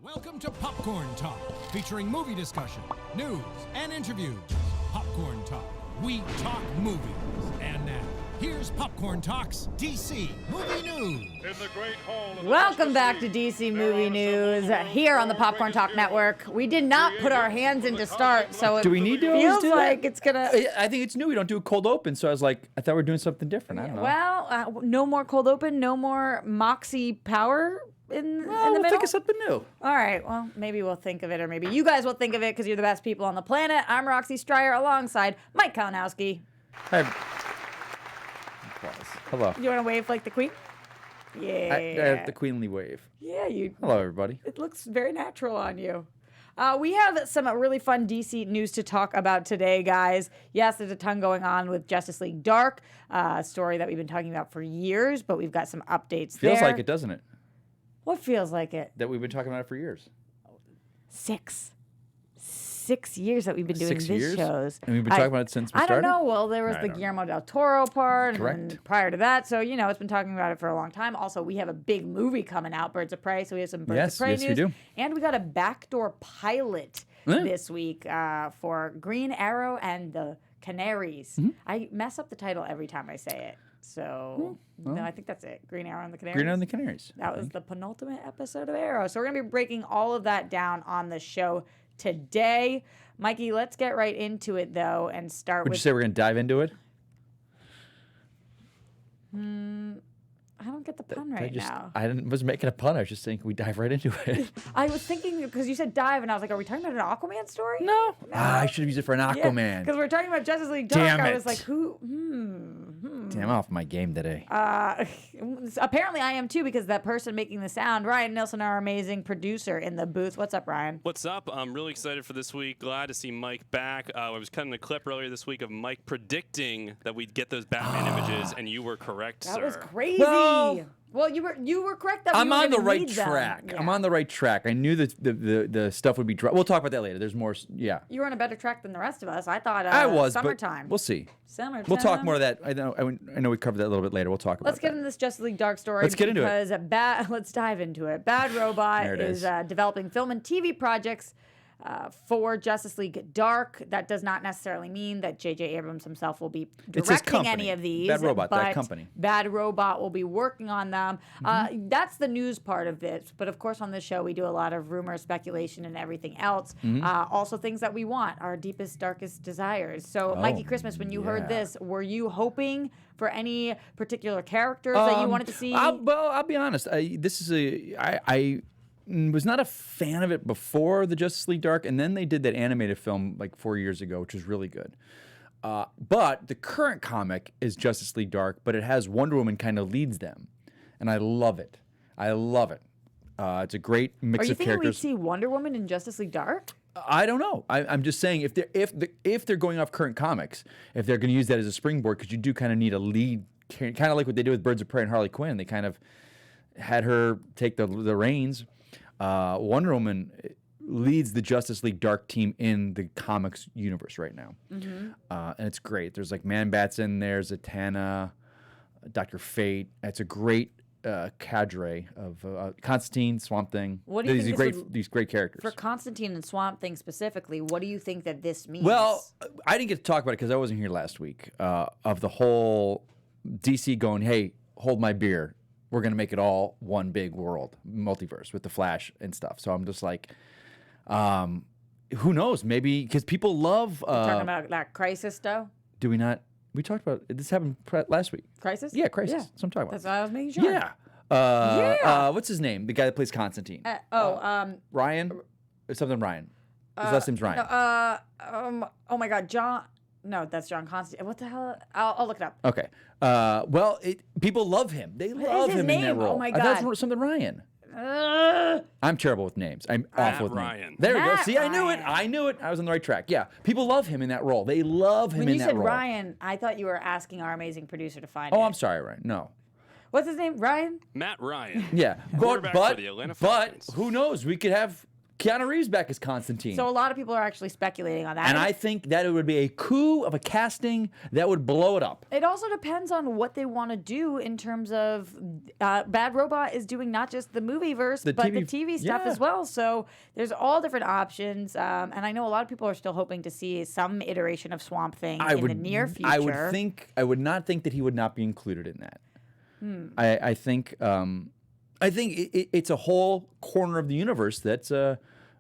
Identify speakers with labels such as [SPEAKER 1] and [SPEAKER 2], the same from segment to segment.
[SPEAKER 1] Welcome to Popcorn Talk, featuring movie discussion, news, and interviews. Popcorn Talk. We talk movies. And now, here's Popcorn Talk's DC Movie News.
[SPEAKER 2] In the great hall of
[SPEAKER 3] Welcome back to DC Movie News here on the Popcorn Talk Network. We did not put our hands in to start, so it
[SPEAKER 4] Do we need to always
[SPEAKER 3] feels
[SPEAKER 4] do that?
[SPEAKER 3] like it's gonna.
[SPEAKER 4] I think it's new. We don't do a cold open, so I was like, I thought we were doing something different. I don't know.
[SPEAKER 3] Well, no more cold open, no more MOXY power in the
[SPEAKER 4] we'll
[SPEAKER 3] middle.
[SPEAKER 4] think of something new.
[SPEAKER 3] All right, well, maybe we'll think of it, or maybe you guys will think of it because you're the best people on the planet. I'm Roxy Stryer alongside Mike Kalinowski.
[SPEAKER 4] Hi. Hello.
[SPEAKER 3] You want to wave like the queen? Yeah.
[SPEAKER 4] I have the queenly wave.
[SPEAKER 3] Yeah, you.
[SPEAKER 4] Hello, everybody.
[SPEAKER 3] It looks very natural on you. We have some really fun DC news to talk about today, guys. Yes, there's a ton going on with Justice League Dark, a story that we've been talking about for years, but we've got some updates there.
[SPEAKER 4] Feels like it, doesn't it?
[SPEAKER 3] What feels like it?
[SPEAKER 4] That we've been talking about it for years.
[SPEAKER 3] 6 years that we've been doing these shows.
[SPEAKER 4] And we've been talking about it since we
[SPEAKER 3] I
[SPEAKER 4] started?
[SPEAKER 3] don't know. Well, there was the Guillermo del Toro part,
[SPEAKER 4] Correct.
[SPEAKER 3] and then prior to that, so it's been talking about it for a long time. Also, we have a big movie coming out, Birds of Prey. So we have some Birds of Prey news.
[SPEAKER 4] Yes, we do.
[SPEAKER 3] And we got a backdoor pilot this week for Green Arrow and the Canaries.
[SPEAKER 4] Mm-hmm.
[SPEAKER 3] I mess up the title every time I say it. So no, I think that's it. Green Arrow and the Canaries.
[SPEAKER 4] Green on the Canaries.
[SPEAKER 3] That was the penultimate episode of Arrow. So we're going to be breaking all of that down on the show today. Mikey, let's get right into it, though, and start
[SPEAKER 4] Would
[SPEAKER 3] with...
[SPEAKER 4] you say we're going to dive into it?
[SPEAKER 3] I don't get the pun right now.
[SPEAKER 4] I wasn't making a pun. I was just saying we dive right into it.
[SPEAKER 3] I was thinking, because you said dive, and I was like, are we talking about an Aquaman story?
[SPEAKER 4] No. I should have used it for an Aquaman.
[SPEAKER 3] Because we're talking about Justice League Dark.
[SPEAKER 4] Damn
[SPEAKER 3] I
[SPEAKER 4] it.
[SPEAKER 3] was like, who?
[SPEAKER 4] Damn, I'm off my game today.
[SPEAKER 3] Apparently I am too, because that person making the sound, Ryan Nilsson, our amazing producer in the booth. What's up, Ryan?
[SPEAKER 5] What's up? I'm really excited for this week. Glad to see Mike back. I was cutting a clip earlier this week of Mike predicting that we'd get those Batman images, and you were correct,
[SPEAKER 3] That
[SPEAKER 5] sir.
[SPEAKER 3] was crazy. Well, you were correct that
[SPEAKER 4] I'm
[SPEAKER 3] we were
[SPEAKER 4] on the
[SPEAKER 3] gonna
[SPEAKER 4] right
[SPEAKER 3] need them.
[SPEAKER 4] track.
[SPEAKER 3] Yeah.
[SPEAKER 4] I'm on the right track. I knew the stuff would be dry. We'll talk about that later. There's more. Yeah.
[SPEAKER 3] You were on a better track than the rest of us. I thought
[SPEAKER 4] I was,
[SPEAKER 3] summertime.
[SPEAKER 4] but we'll see.
[SPEAKER 3] Summertime.
[SPEAKER 4] We'll talk more of that. I know we covered that a little bit later. We'll talk about
[SPEAKER 3] Let's get
[SPEAKER 4] that.
[SPEAKER 3] into this Justice League Dark story.
[SPEAKER 4] Let's get into it.
[SPEAKER 3] Because let's dive into it. Bad Robot
[SPEAKER 4] There it
[SPEAKER 3] is
[SPEAKER 4] is.
[SPEAKER 3] developing film and TV projects for Justice League Dark. That does not necessarily mean that J.J. Abrams himself will be
[SPEAKER 4] It's his
[SPEAKER 3] directing
[SPEAKER 4] company.
[SPEAKER 3] any of these.
[SPEAKER 4] Bad Robot, that
[SPEAKER 3] but
[SPEAKER 4] company.
[SPEAKER 3] Bad Robot will be working on them. That's the news part of this. But of course, on this show, we do a lot of rumor, speculation, and everything else. Also, things that we want, our deepest, darkest desires. So, Mikey Christmas, when you heard this, were you hoping for any particular characters that you wanted to see?
[SPEAKER 4] I'll be honest. I was not a fan of it before the Justice League Dark, and then they did that animated film like 4 years ago, which was really good. But the current comic is Justice League Dark, but it has Wonder Woman kind of leads them, and I love it. It's a great mix
[SPEAKER 3] Are you
[SPEAKER 4] of
[SPEAKER 3] thinking
[SPEAKER 4] characters.
[SPEAKER 3] we'd see Wonder Woman in Justice League Dark?
[SPEAKER 4] I don't know. I'm just saying if they're going off current comics, if they're going to use that as a springboard, because you do kind of need a lead, kind of like what they did with Birds of Prey and Harley Quinn. They kind of had her take the reins. Wonder Woman leads the Justice League Dark team in the comics universe right now, and it's great. There's like Man-Bats in there, Zatanna, Dr. Fate. It's a great cadre of Constantine, Swamp Thing.
[SPEAKER 3] What do you think
[SPEAKER 4] these great characters.
[SPEAKER 3] For Constantine and Swamp Thing specifically, what do you think that this means?
[SPEAKER 4] Well, I didn't get to talk about it because I wasn't here last week. Of the whole DC going, hey, hold my beer. We're going to make it all one big world, multiverse with the Flash and stuff. So I'm just like, who knows? Maybe because people love.
[SPEAKER 3] talking about that Crisis, though?
[SPEAKER 4] Do we not? We talked about it. This happened last week.
[SPEAKER 3] Crisis?
[SPEAKER 4] Yeah, Crisis.
[SPEAKER 3] Yeah.
[SPEAKER 4] That's what I'm talking about.
[SPEAKER 3] That's what I was making sure.
[SPEAKER 4] Yeah. What's his name? The guy that plays Constantine. Ryan? Or something Ryan. His last name's Ryan.
[SPEAKER 3] Oh my God, John. No, that's John Constantine. What the hell? I'll look it up.
[SPEAKER 4] Okay. Well, people love him. They love
[SPEAKER 3] his
[SPEAKER 4] him in that
[SPEAKER 3] name?
[SPEAKER 4] role.
[SPEAKER 3] Oh my
[SPEAKER 4] I thought it
[SPEAKER 3] God.
[SPEAKER 4] was something Ryan. I'm terrible with names. I'm awful with
[SPEAKER 5] Ryan.
[SPEAKER 4] names. There we go.
[SPEAKER 3] Matt
[SPEAKER 4] See, I knew it. I was on the right track. Yeah. People love him in that role. They love him
[SPEAKER 3] When
[SPEAKER 4] in
[SPEAKER 3] you
[SPEAKER 4] that
[SPEAKER 3] said
[SPEAKER 4] role.
[SPEAKER 3] Ryan, I thought you were asking our amazing producer to find it.
[SPEAKER 4] Oh, I'm sorry, Ryan. No.
[SPEAKER 3] What's his name? Ryan?
[SPEAKER 5] Matt Ryan.
[SPEAKER 4] Yeah.
[SPEAKER 5] Quarterback for the Atlanta
[SPEAKER 4] but
[SPEAKER 5] Falcons.
[SPEAKER 4] who knows? We could have Keanu Reeves back as Constantine.
[SPEAKER 3] So a lot of people are actually speculating on that.
[SPEAKER 4] And I think that it would be a coup of a casting that would blow it up.
[SPEAKER 3] It also depends on what they want to do in terms of Bad Robot is doing not just the movie verse, but the TV stuff as well. So there's all different options. And I know a lot of people are still hoping to see some iteration of Swamp Thing in the near future.
[SPEAKER 4] I would not think that he would not be included in that. I think it's a whole corner of the universe that's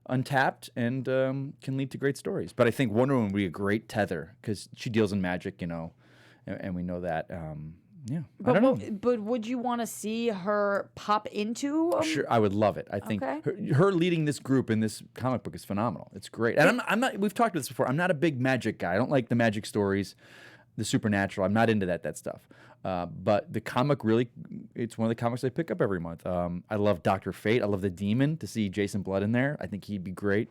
[SPEAKER 4] untapped and can lead to great stories. But I think Wonder Woman would be a great tether because she deals in magic, and we know that. I don't know.
[SPEAKER 3] But would you want to see her pop into?
[SPEAKER 4] Sure, I would love it. I think her leading this group in this comic book is phenomenal. It's great. And I'm not. We've talked about this before. I'm not a big magic guy. I don't like the magic stories, the supernatural. I'm not into that stuff. But the comic really, it's one of the comics I pick up every month. I love Dr. Fate. I love the Demon. To see Jason Blood in there, I think he'd be great.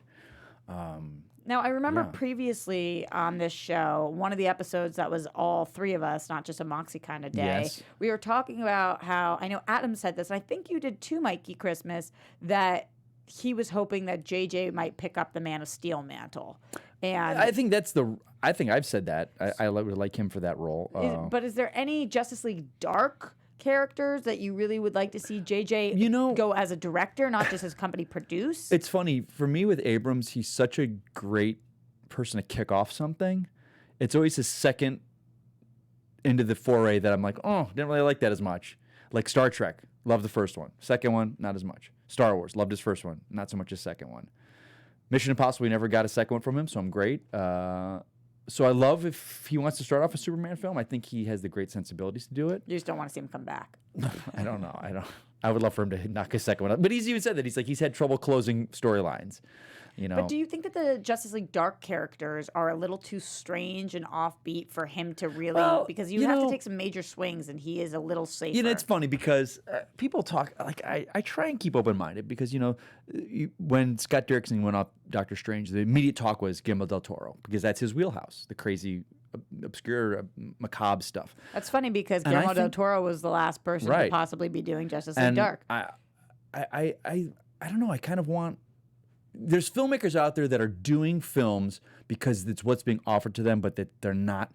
[SPEAKER 3] Now, I remember previously on this show, one of the episodes that was all three of us, not just a MOXY kind of day, we were talking about how, I know Adam said this, and I think you did too, Mikey Christmas, that he was hoping that JJ might pick up the Man of Steel mantle. And
[SPEAKER 4] I think I think I've said that. I would like him for that role.
[SPEAKER 3] But is there any Justice League Dark characters that you really would like to see JJ go as a director, not just as company produce?
[SPEAKER 4] It's funny. For me with Abrams, he's such a great person to kick off something. It's always his second into the foray that I'm like, oh, didn't really like that as much. Like Star Trek, loved the first one. Second one, not as much. Star Wars, loved his first one, not so much his second one. Mission Impossible, we never got a second one from him, so I'm great. So I love if he wants to start off a Superman film. I think he has the great sensibilities to do it.
[SPEAKER 3] You just don't want to see him come back.
[SPEAKER 4] I don't know. I would love for him to knock his second one out. But he's even said that. He's had trouble closing storylines.
[SPEAKER 3] But do you think that the Justice League Dark characters are a little too strange and offbeat for him to really... because you have to take some major swings, and he is a little safer.
[SPEAKER 4] It's funny because people talk... Like, I try and keep open-minded because, when Scott Derrickson went off Doctor Strange, the immediate talk was Guillermo del Toro because that's his wheelhouse, the crazy, obscure, macabre stuff.
[SPEAKER 3] That's funny because Guillermo del Toro was the last person to possibly be doing Justice League Dark.
[SPEAKER 4] I don't know. I kind of want... There's filmmakers out there that are doing films because it's what's being offered to them, but that they're not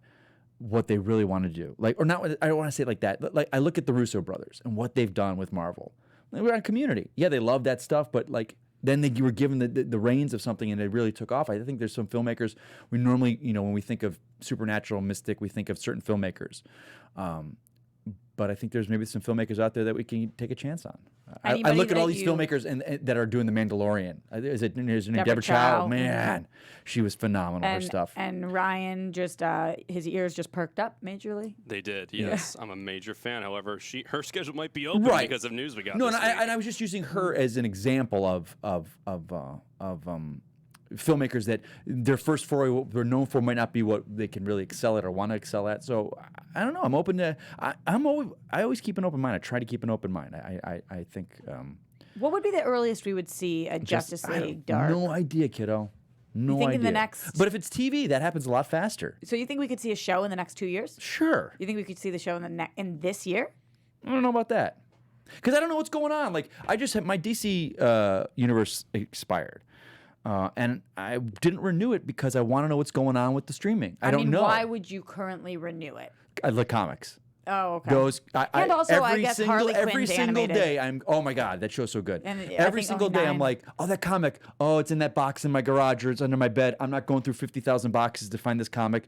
[SPEAKER 4] what they really want to do. Like, or not. I don't want to say it like that. Like, I look at the Russo brothers and what they've done with Marvel. We're on Community. Yeah, they love that stuff, but like then they were given the reins of something and it really took off. I think there's some filmmakers we normally, when we think of supernatural mystic, we think of certain filmmakers. But I think there's maybe some filmmakers out there that we can take a chance on. I look at all these filmmakers and that are doing The Mandalorian. Is her name Deborah Chow? Man, she was phenomenal. Her stuff.
[SPEAKER 3] And Ryan just his ears just perked up majorly.
[SPEAKER 5] They did. Yes, I'm a major fan. However, her schedule might be open because of news we got.
[SPEAKER 4] No, and I was just using her as an example of filmmakers that their first foray they're known for might not be what they can really excel at or want to excel at. So I don't know. I'm open to. I always keep an open mind. I try to keep an open mind. I think.
[SPEAKER 3] What would be the earliest we would see a Justice League Dark?
[SPEAKER 4] No idea, kiddo. No idea.
[SPEAKER 3] In the next...
[SPEAKER 4] But if it's TV, that happens a lot faster.
[SPEAKER 3] So you think we could see a show in the next 2 years?
[SPEAKER 4] Sure.
[SPEAKER 3] You think we could see the show in this year?
[SPEAKER 4] I don't know about that. Because I don't know what's going on. Like I just had my DC universe expired. And I didn't renew it because I want to know what's going on with the streaming. I don't know.
[SPEAKER 3] Why would you currently renew it?
[SPEAKER 4] I like comics.
[SPEAKER 3] Oh, okay.
[SPEAKER 4] Those
[SPEAKER 3] and also, I guess Harley Quinn's
[SPEAKER 4] every single
[SPEAKER 3] animated.
[SPEAKER 4] day, I'm. Oh my God, that show's so good.
[SPEAKER 3] And
[SPEAKER 4] every single day, I'm like, oh, that comic. Oh, it's in that box in my garage or it's under my bed. I'm not going through 50,000 boxes to find this comic.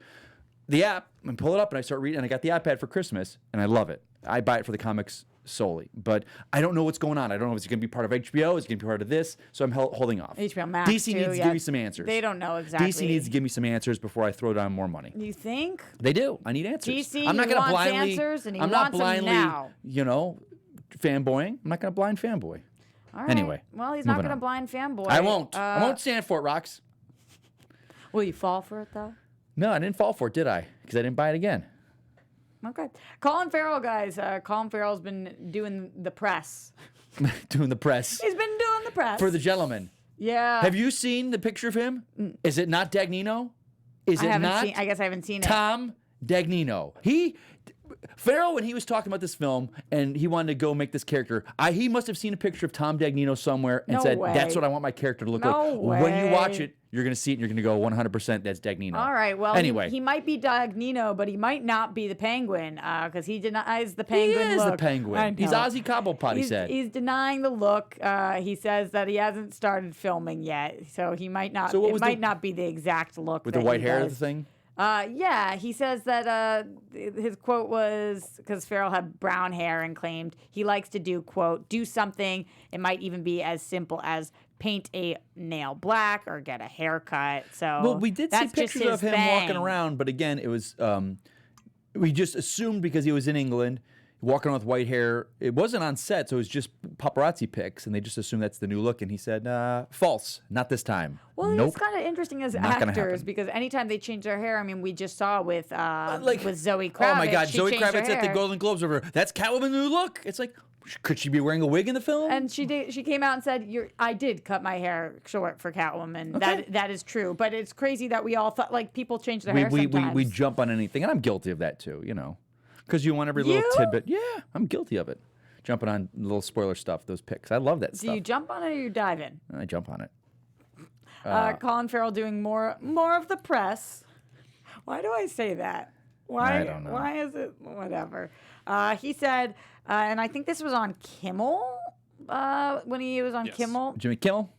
[SPEAKER 4] The app, and pull it up, and I start reading. And I got the iPad for Christmas, and I love it. I buy it for the comics solely, but I don't know what's going on. I don't know if it's going to be part of HBO. Is it going to be part of this? So I'm holding off.
[SPEAKER 3] HBO Max.
[SPEAKER 4] DC needs to give me some answers.
[SPEAKER 3] They don't know exactly.
[SPEAKER 4] DC needs to give me some answers before I throw down more money.
[SPEAKER 3] You think?
[SPEAKER 4] They do. I need answers.
[SPEAKER 3] DC
[SPEAKER 4] I'm not going to blindly.
[SPEAKER 3] Answers and he
[SPEAKER 4] I'm
[SPEAKER 3] wants
[SPEAKER 4] not blindly.
[SPEAKER 3] Them now.
[SPEAKER 4] Fanboying. I'm not going to blind fanboy.
[SPEAKER 3] All right.
[SPEAKER 4] Anyway.
[SPEAKER 3] Well, he's not going to blind fanboy.
[SPEAKER 4] I won't. I won't stand for it, Rocks.
[SPEAKER 3] Will you fall for it though?
[SPEAKER 4] No, I didn't fall for it, did I? Because I didn't buy it again.
[SPEAKER 3] Okay. Colin Farrell, guys. Colin Farrell's been doing the press.
[SPEAKER 4] Doing the press.
[SPEAKER 3] He's been doing the press.
[SPEAKER 4] For The Gentleman.
[SPEAKER 3] Yeah.
[SPEAKER 4] Have you seen the picture of him? Is it not Dagnino? Is it not?
[SPEAKER 3] I guess I haven't seen it.
[SPEAKER 4] Tom Dagnino. Farrell, when he was talking about this film and he wanted to go make this character, he must have seen a picture of Tom Dagnino somewhere and
[SPEAKER 3] No
[SPEAKER 4] said,
[SPEAKER 3] way.
[SPEAKER 4] "That's what I want my character to look
[SPEAKER 3] No
[SPEAKER 4] like." When you watch
[SPEAKER 3] way.
[SPEAKER 4] it, you're gonna see it and you're gonna go 100%. That's Dagnino.
[SPEAKER 3] All right. Well,
[SPEAKER 4] anyway,
[SPEAKER 3] he might be Dagnino, but he might not be the Penguin because he denies the
[SPEAKER 4] he
[SPEAKER 3] Penguin
[SPEAKER 4] is
[SPEAKER 3] look.
[SPEAKER 4] the Penguin.
[SPEAKER 3] I
[SPEAKER 4] He's
[SPEAKER 3] know.
[SPEAKER 4] Ozzy Cobblepot. He
[SPEAKER 3] He's,
[SPEAKER 4] said.
[SPEAKER 3] he's denying the look. He says that he hasn't started filming yet, so he might not.
[SPEAKER 4] So what
[SPEAKER 3] it
[SPEAKER 4] was
[SPEAKER 3] might not be the exact look
[SPEAKER 4] with
[SPEAKER 3] that
[SPEAKER 4] the white
[SPEAKER 3] he
[SPEAKER 4] hair
[SPEAKER 3] does.
[SPEAKER 4] thing.
[SPEAKER 3] Yeah, he says that his quote was because Farrell had brown hair and claimed he likes to do, quote, do something. It might even be as simple as paint a nail black or get a haircut. So
[SPEAKER 4] Well, we did see
[SPEAKER 3] that's just
[SPEAKER 4] pictures of
[SPEAKER 3] his
[SPEAKER 4] him walking
[SPEAKER 3] thing.
[SPEAKER 4] around, but again, it was we just assumed because he was in England, walking around with white hair. It wasn't on set, so it was just paparazzi pics, and they just assumed that's the new look. And he said, "False, not this time."
[SPEAKER 3] Well,
[SPEAKER 4] nope.
[SPEAKER 3] it's kind of interesting as
[SPEAKER 4] Not gonna
[SPEAKER 3] actors
[SPEAKER 4] happen.
[SPEAKER 3] because anytime they change their hair, I mean, we just saw with Zoe Kravitz.
[SPEAKER 4] Oh my God,
[SPEAKER 3] she
[SPEAKER 4] Zoe
[SPEAKER 3] changed her
[SPEAKER 4] Kravitz at the
[SPEAKER 3] hair.
[SPEAKER 4] Golden Globes over. That's Catwoman's new look. It's like, could she be wearing a wig in the film?
[SPEAKER 3] And she came out and said, I did cut my hair short for Catwoman.
[SPEAKER 4] Okay.
[SPEAKER 3] That is true. But it's crazy that we all thought, like, people change their
[SPEAKER 4] we,
[SPEAKER 3] hair
[SPEAKER 4] we, we,
[SPEAKER 3] sometimes.
[SPEAKER 4] we jump on anything, and I'm guilty of that too. Because you want every little
[SPEAKER 3] You?
[SPEAKER 4] tidbit. Yeah, I'm guilty of it. Jumping on little spoiler stuff, those pics. I love that
[SPEAKER 3] Do
[SPEAKER 4] stuff.
[SPEAKER 3] you jump on it or you dive in?
[SPEAKER 4] I jump on it.
[SPEAKER 3] Colin Farrell doing more of the press. Why do I say that? Why?
[SPEAKER 4] I don't know.
[SPEAKER 3] Why is it whatever? He said, and I think this was on Kimmel when he was on
[SPEAKER 5] Yes.
[SPEAKER 3] Kimmel.
[SPEAKER 4] Jimmy Kimmel.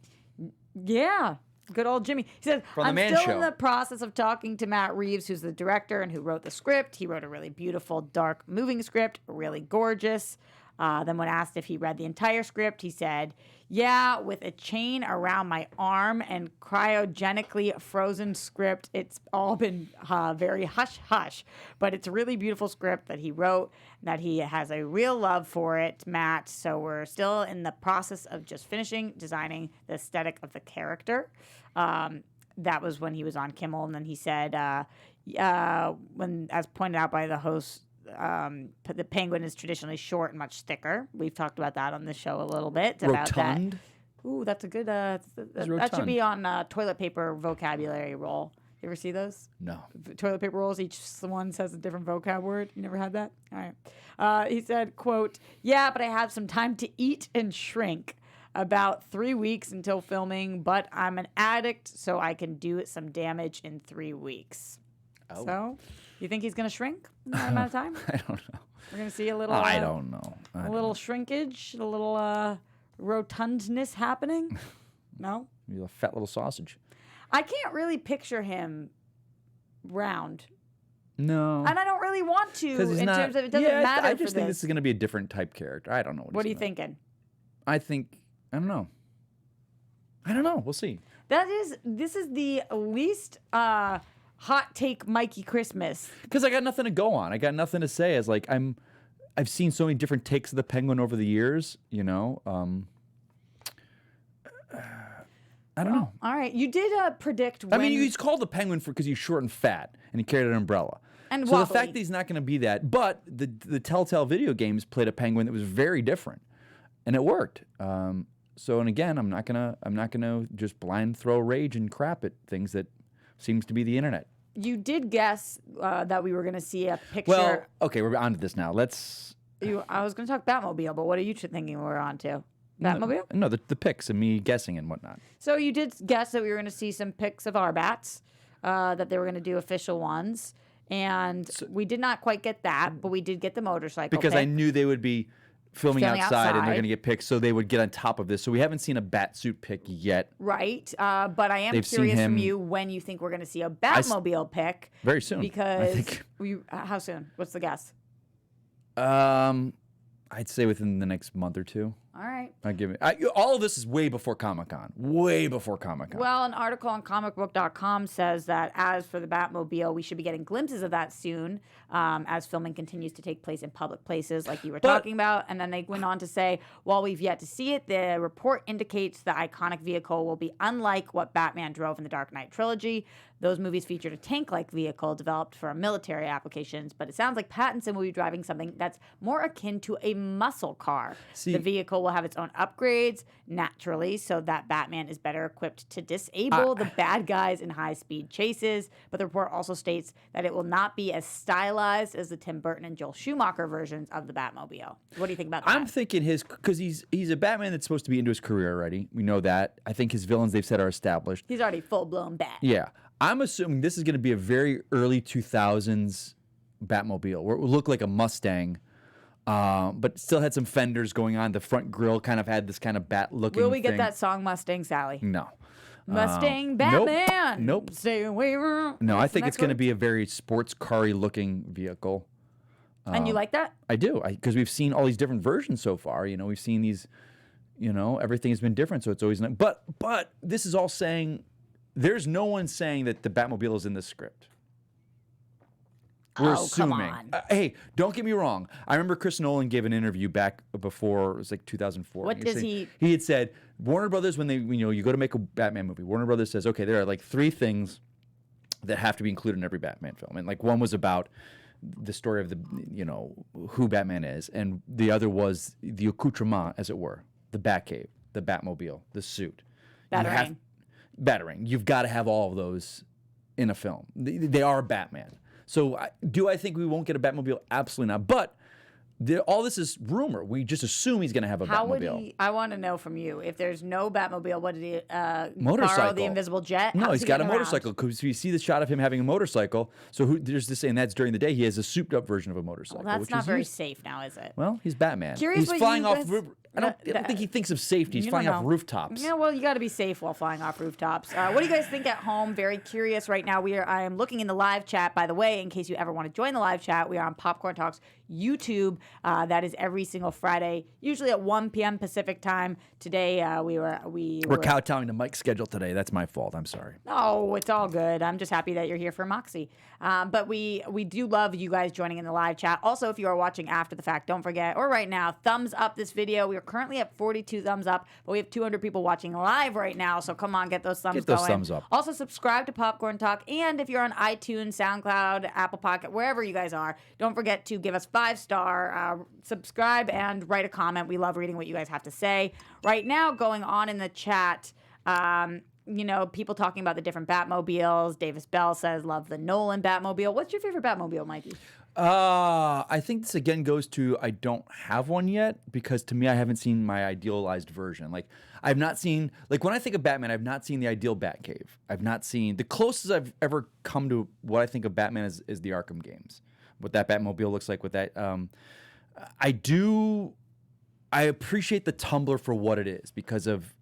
[SPEAKER 3] Yeah. Good old Jimmy. He says,
[SPEAKER 4] From The
[SPEAKER 3] I'm
[SPEAKER 4] Man
[SPEAKER 3] still
[SPEAKER 4] Show."
[SPEAKER 3] in the process of talking to Matt Reeves, who's the director and who wrote the script. He wrote a really beautiful, dark, moving script, really gorgeous. Then when asked if he read the entire script, he said, yeah, with a chain around my arm and cryogenically frozen script. It's all been very hush-hush. But it's a really beautiful script that he wrote, that he has a real love for it, Matt. So we're still in the process of just finishing designing the aesthetic of the character. That was when he was on Kimmel. And then he said, when, as pointed out by the host, the Penguin is traditionally short and much thicker. We've talked about that on the show a little bit. About
[SPEAKER 4] Rotund.
[SPEAKER 3] that. Ooh, that's a good. That should
[SPEAKER 4] rotund.
[SPEAKER 3] be on toilet paper vocabulary roll. You ever see those?
[SPEAKER 4] No.
[SPEAKER 3] Toilet paper rolls, each one says a different vocab word. You never had that? All right. He said, quote, yeah, but I have some time to eat and shrink. About 3 weeks until filming, but I'm an addict, so I can do some damage in 3 weeks.
[SPEAKER 4] Oh.
[SPEAKER 3] So, you think he's going to shrink in that amount of time?
[SPEAKER 4] I don't know.
[SPEAKER 3] We're going to see a little...
[SPEAKER 4] I don't know.
[SPEAKER 3] A little shrinkage, a little rotundness happening? No?
[SPEAKER 4] You're a fat little sausage.
[SPEAKER 3] I can't really picture him round.
[SPEAKER 4] No.
[SPEAKER 3] And I don't really want to
[SPEAKER 4] Because he's
[SPEAKER 3] in
[SPEAKER 4] not.
[SPEAKER 3] terms of it doesn't
[SPEAKER 4] yeah,
[SPEAKER 3] matter
[SPEAKER 4] I
[SPEAKER 3] for
[SPEAKER 4] just think
[SPEAKER 3] this.
[SPEAKER 4] this is going to be a different type character. I don't know.
[SPEAKER 3] What are
[SPEAKER 4] he's
[SPEAKER 3] you
[SPEAKER 4] gonna-
[SPEAKER 3] thinking?
[SPEAKER 4] I think. I don't know. I don't know. We'll see.
[SPEAKER 3] This is the least hot take Mikey Christmas.
[SPEAKER 4] Because I got nothing to go on. I got nothing to say. As like I've seen so many different takes of the Penguin over the years. I don't know.
[SPEAKER 3] All right. You did predict when...
[SPEAKER 4] I mean, he's called the Penguin because he's short and fat, and he carried an umbrella.
[SPEAKER 3] And
[SPEAKER 4] so the
[SPEAKER 3] wobbly.
[SPEAKER 4] fact that he's not going to be that, but the Telltale video games played a penguin that was very different, and it worked. So, and again, I'm not gonna just blind throw rage and crap at things that seems to be the internet.
[SPEAKER 3] You did guess that we were going to see a picture...
[SPEAKER 4] Well, okay, we're on to this now. Let's.
[SPEAKER 3] I was going to talk Batmobile, but what are you thinking we're on to? Batmobile?
[SPEAKER 4] No, the pics and me guessing and whatnot.
[SPEAKER 3] So you did guess that we were going to see some pics of our bats, that they were going to do official ones. And we did not quite get that, but we did get the motorcycle
[SPEAKER 4] Because I
[SPEAKER 3] pic.
[SPEAKER 4] knew they would be filming outside and they're
[SPEAKER 3] outside.
[SPEAKER 4] going to get pics, so they would get on top of this. So we haven't seen a bat suit pic yet.
[SPEAKER 3] Right. But I am
[SPEAKER 4] They've seen
[SPEAKER 3] curious from
[SPEAKER 4] him-
[SPEAKER 3] you when you think we're going to see a Batmobile pic.
[SPEAKER 4] Very soon. I
[SPEAKER 3] Because
[SPEAKER 4] think.
[SPEAKER 3] how soon? What's the guess?
[SPEAKER 4] I'd say within the next month or two.
[SPEAKER 3] All right.
[SPEAKER 4] All of this is way before Comic-Con. Way before Comic-Con.
[SPEAKER 3] Well, an article on comicbook.com says that as for the Batmobile, we should be getting glimpses of that soon as filming continues to take place in public places like you were talking about. And then they went on to say, while we've yet to see it, the report indicates the iconic vehicle will be unlike what Batman drove in the Dark Knight trilogy. Those movies featured a tank-like vehicle developed for military applications, but it sounds like Pattinson will be driving something that's more akin to a muscle car. The vehicle will have its own upgrades, naturally, so that Batman is better equipped to disable the bad guys in high-speed chases, but the report also states that it will not be as stylized as the Tim Burton and Joel Schumacher versions of the Batmobile. What do you think about that?
[SPEAKER 4] I'm thinking because he's a Batman that's supposed to be into his career already. We know that. I think his villains, they've said, are established.
[SPEAKER 3] He's already full-blown Bat.
[SPEAKER 4] Yeah. I'm assuming this is going to be a very early 2000s Batmobile where it would look like a Mustang, but still had some fenders going on. The front grille kind of had this kind of bat-looking
[SPEAKER 3] Will we get
[SPEAKER 4] thing.
[SPEAKER 3] that song Mustang Sally?
[SPEAKER 4] No.
[SPEAKER 3] Mustang Batman.
[SPEAKER 4] Nope.
[SPEAKER 3] Stay away from.
[SPEAKER 4] No, I think it's going to be a very sports car-y looking vehicle.
[SPEAKER 3] And you like that?
[SPEAKER 4] I do, because we've seen all these different versions so far. We've seen these, everything has been different, so it's always nice. But this is all saying, there's no one saying that the Batmobile is in this script. We're assuming.
[SPEAKER 3] Come on.
[SPEAKER 4] Hey, don't get me wrong. I remember Chris Nolan gave an interview back before, it was like 2004.
[SPEAKER 3] What does he...
[SPEAKER 4] He had said, Warner Brothers, when you go to make a Batman movie, Warner Brothers says, okay, there are like 3 things that have to be included in every Batman film. And like one was about the story of who Batman is, and the other was the accoutrement, as it were, the Batcave, the Batmobile, the suit. Batarang. You've got to have all of those in a film. They are Batman. So do I think we won't get a Batmobile? Absolutely not. But all this is rumor. We just assume he's going to have a Batmobile.
[SPEAKER 3] How would he? I want to know from you. If there's no Batmobile, what did he?
[SPEAKER 4] Motorcycle.
[SPEAKER 3] Borrow the invisible jet?
[SPEAKER 4] No,
[SPEAKER 3] How's
[SPEAKER 4] he's got a
[SPEAKER 3] getting
[SPEAKER 4] motorcycle. Because you see the shot of him having a motorcycle. So there's this, and that's during the day. He has a souped-up version of a motorcycle.
[SPEAKER 3] Well, that's not very safe now, is it?
[SPEAKER 4] Well, he's Batman.
[SPEAKER 3] Curious
[SPEAKER 4] he's
[SPEAKER 3] what
[SPEAKER 4] flying
[SPEAKER 3] you
[SPEAKER 4] off.
[SPEAKER 3] guys-
[SPEAKER 4] I don't think he thinks of safety. He's
[SPEAKER 3] You
[SPEAKER 4] flying
[SPEAKER 3] don't
[SPEAKER 4] off
[SPEAKER 3] know.
[SPEAKER 4] rooftops.
[SPEAKER 3] Yeah, well, you got to be safe while flying off rooftops. What do you guys think at home? Very curious right now. I am looking in the live chat, by the way, in case you ever want to join the live chat. We are on Popcorn Talks YouTube. That is every single Friday, usually at 1 p.m. Pacific time. Today we're
[SPEAKER 4] kowtowing to Mike's schedule today. That's my fault. I'm sorry.
[SPEAKER 3] No, it's all good. I'm just happy that you're here for MOXY. But we do love you guys joining in the live chat. Also, if you are watching after the fact, don't forget, or right now, thumbs up this video. We are currently at 42 thumbs up, but we have 200 people watching live right now. So come on, get those thumbs going.
[SPEAKER 4] Thumbs up.
[SPEAKER 3] Also, subscribe to Popcorn Talk. And if you're on iTunes, SoundCloud, Apple Pocket, wherever you guys are, don't forget to give us 5-star, subscribe, and write a comment. We love reading what you guys have to say. Right now, going on in the chat, people talking about the different Batmobiles. Davis Bell says, love the Nolan Batmobile. What's your favorite Batmobile, Mikey?
[SPEAKER 4] I think this again goes to I don't have one yet, because to me I haven't seen my idealized version. Like I've not seen, like when I think of Batman, I've not seen the ideal Batcave. I've not seen, the closest I've ever come to what I think of Batman is the Arkham games. What that Batmobile looks like with that. I appreciate the Tumbler for what it is, because of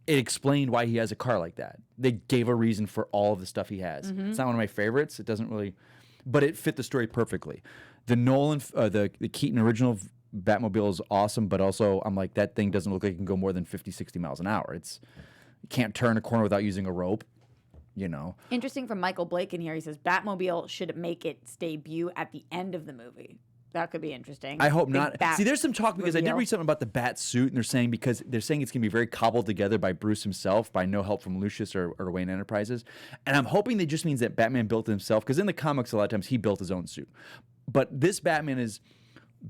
[SPEAKER 4] it explained why he has a car like that. They gave a reason for all of the stuff he has. It's not one of my favorites. It doesn't really, but it fit the story perfectly. The Nolan, the Keaton original Batmobile is awesome, but also I'm like, that thing doesn't look like it can go more than 50, 60 miles an hour. You can't turn a corner without using a rope,
[SPEAKER 3] Interesting from Michael Blake in here. He says Batmobile should make its debut at the end of the movie. That could be interesting.
[SPEAKER 4] I hope
[SPEAKER 3] Big
[SPEAKER 4] not. See, there's some talk, because I did
[SPEAKER 3] reveal.
[SPEAKER 4] read something about the bat suit, and they're saying it's going to be very cobbled together by Bruce himself, by no help from Lucius or Wayne Enterprises. And I'm hoping that just means that Batman built it himself, because in the comics a lot of times he built his own suit. But this Batman has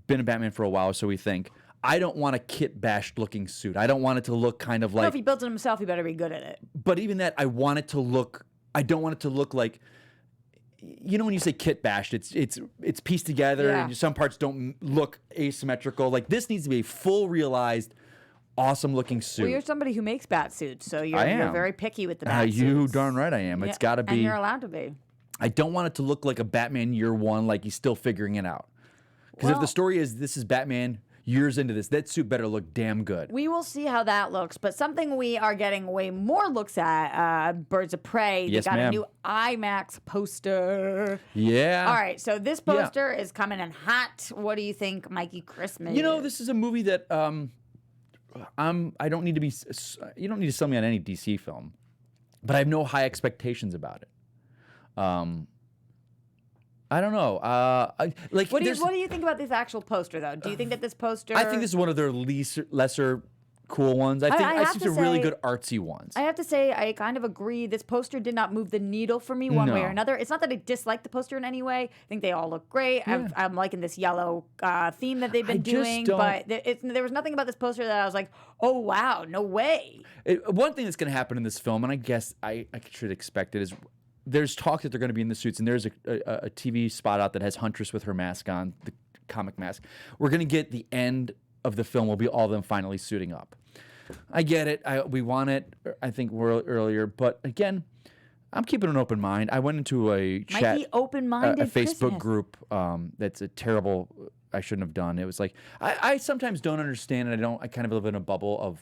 [SPEAKER 4] been a Batman for a while, so we think. I don't want a kit-bashed looking suit. I don't want it to look kind of like...
[SPEAKER 3] No, if he built it himself, he better be good at it.
[SPEAKER 4] But even that, I don't want it to look like... when you say kit bashed, it's pieced together, and some parts don't look asymmetrical. Like, this needs to be a full realized, awesome looking suit.
[SPEAKER 3] Well, you're somebody who makes bat suits, so you're very picky with the bat suits.
[SPEAKER 4] You darn right I am. It's got to be.
[SPEAKER 3] And you're allowed to be.
[SPEAKER 4] I don't want it to look like a Batman year one, like he's still figuring it out. Because if the story is this is Batman years into this, that suit better look damn good.
[SPEAKER 3] We will see how that looks, but something we are getting way more looks at, Birds of Prey.
[SPEAKER 4] Yes,
[SPEAKER 3] they got
[SPEAKER 4] ma'am.
[SPEAKER 3] a new IMAX poster.
[SPEAKER 4] Yeah.
[SPEAKER 3] All right, so this poster is coming in hot. What do you think, Mikey Christmas?
[SPEAKER 4] This is a movie that I don't need to be. You don't need to sell me on any DC film, but I have no high expectations about it. I don't know.
[SPEAKER 3] What do you think about this actual poster, though? Do you think that this poster?
[SPEAKER 4] I think this is one of their lesser cool ones. I
[SPEAKER 3] have
[SPEAKER 4] see
[SPEAKER 3] to
[SPEAKER 4] some really
[SPEAKER 3] say-
[SPEAKER 4] good artsy ones.
[SPEAKER 3] I have to say, I kind of agree. This poster did not move the needle for me one way or
[SPEAKER 4] No.
[SPEAKER 3] another. It's not that I dislike the poster in any way. I think they all look great. I'm liking this yellow theme that they've been
[SPEAKER 4] I just
[SPEAKER 3] doing.
[SPEAKER 4] don't-
[SPEAKER 3] But there was nothing about this poster that I was like, oh, wow, no way.
[SPEAKER 4] One thing that's going to happen in this film, and I guess I should expect it, is there's talk that they're going to be in the suits, and there's a TV spot out that has Huntress with her mask on, the comic mask. We're going to get the end of the film will be all of them finally suiting up. I get it. We want it, I think, earlier. But again, I'm keeping an open mind. I went into a chat,
[SPEAKER 3] Mikey, open-minded
[SPEAKER 4] a Facebook
[SPEAKER 3] Christmas.
[SPEAKER 4] group that's a terrible, I shouldn't have done. It was like, I sometimes don't understand, and I kind of live in a bubble of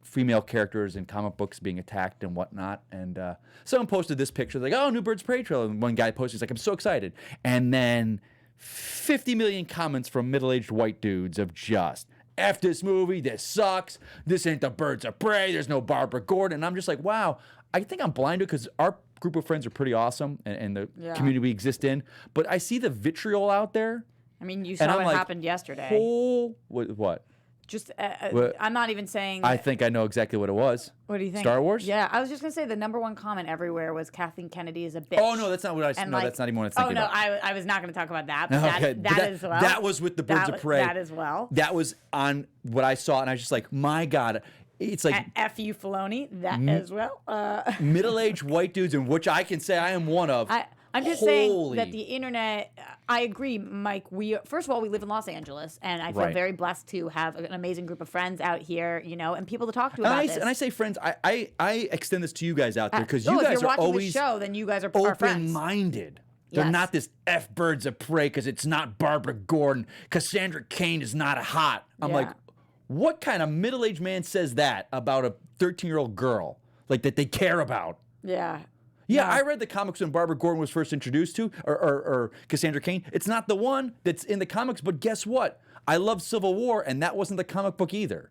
[SPEAKER 4] female characters in comic books being attacked and whatnot. And someone posted this picture, like, oh, new Birds of Prey trailer. And one guy posted, he's like, I'm so excited. And then 50 million comments from middle-aged white dudes of just, F this movie, this sucks, this ain't the Birds of Prey, there's no Barbara Gordon. And I'm just like, wow, I think I'm blind to it because our group of friends are pretty awesome and the community we exist in. But I see the vitriol out there.
[SPEAKER 3] I mean, you
[SPEAKER 4] and
[SPEAKER 3] saw
[SPEAKER 4] I'm
[SPEAKER 3] what
[SPEAKER 4] like,
[SPEAKER 3] happened yesterday.
[SPEAKER 4] What?
[SPEAKER 3] Just,
[SPEAKER 4] What?
[SPEAKER 3] I'm not even saying.
[SPEAKER 4] I think I know exactly what it was.
[SPEAKER 3] What do you think?
[SPEAKER 4] Star Wars?
[SPEAKER 3] Yeah, I was just gonna say the number one comment everywhere was Kathleen Kennedy is a bitch.
[SPEAKER 4] Oh no, that's not what I.
[SPEAKER 3] And
[SPEAKER 4] No,
[SPEAKER 3] like-
[SPEAKER 4] that's not even what I was
[SPEAKER 3] Oh
[SPEAKER 4] thinking
[SPEAKER 3] no,
[SPEAKER 4] about.
[SPEAKER 3] I was not gonna talk about that. But
[SPEAKER 4] Okay,
[SPEAKER 3] that,
[SPEAKER 4] but
[SPEAKER 3] that as well.
[SPEAKER 4] That was with the Birds of Prey.
[SPEAKER 3] That as well.
[SPEAKER 4] That was on what I saw, and I was just like, my God, it's like
[SPEAKER 3] F you, Filoni. That as well.
[SPEAKER 4] middle-aged white dudes, in which I can say I am one of.
[SPEAKER 3] I'm just saying
[SPEAKER 4] Holy.
[SPEAKER 3] that the internet. I agree, Mike. First of all, we live in Los Angeles, and I feel
[SPEAKER 4] Right.
[SPEAKER 3] very blessed to have an amazing group of friends out here, and people to talk to
[SPEAKER 4] and
[SPEAKER 3] about
[SPEAKER 4] I,
[SPEAKER 3] this.
[SPEAKER 4] and I say, friends, I extend this to you guys out there because
[SPEAKER 3] if
[SPEAKER 4] you guys
[SPEAKER 3] you're
[SPEAKER 4] are
[SPEAKER 3] watching
[SPEAKER 4] always
[SPEAKER 3] the show, then you guys are friends.
[SPEAKER 4] open-minded. They're
[SPEAKER 3] Yes.
[SPEAKER 4] not this F Birds of Prey because it's not Barbara Gordon. Cassandra Cain is not hot. I'm
[SPEAKER 3] Yeah.
[SPEAKER 4] like, what kind of middle-aged man says that about a 13-year-old girl like that they care about?
[SPEAKER 3] Yeah.
[SPEAKER 4] Yeah, I read the comics when Barbara Gordon was first introduced to, or Cassandra Cain. It's not the one that's in the comics, but guess what? I love Civil War, and that wasn't the comic book either.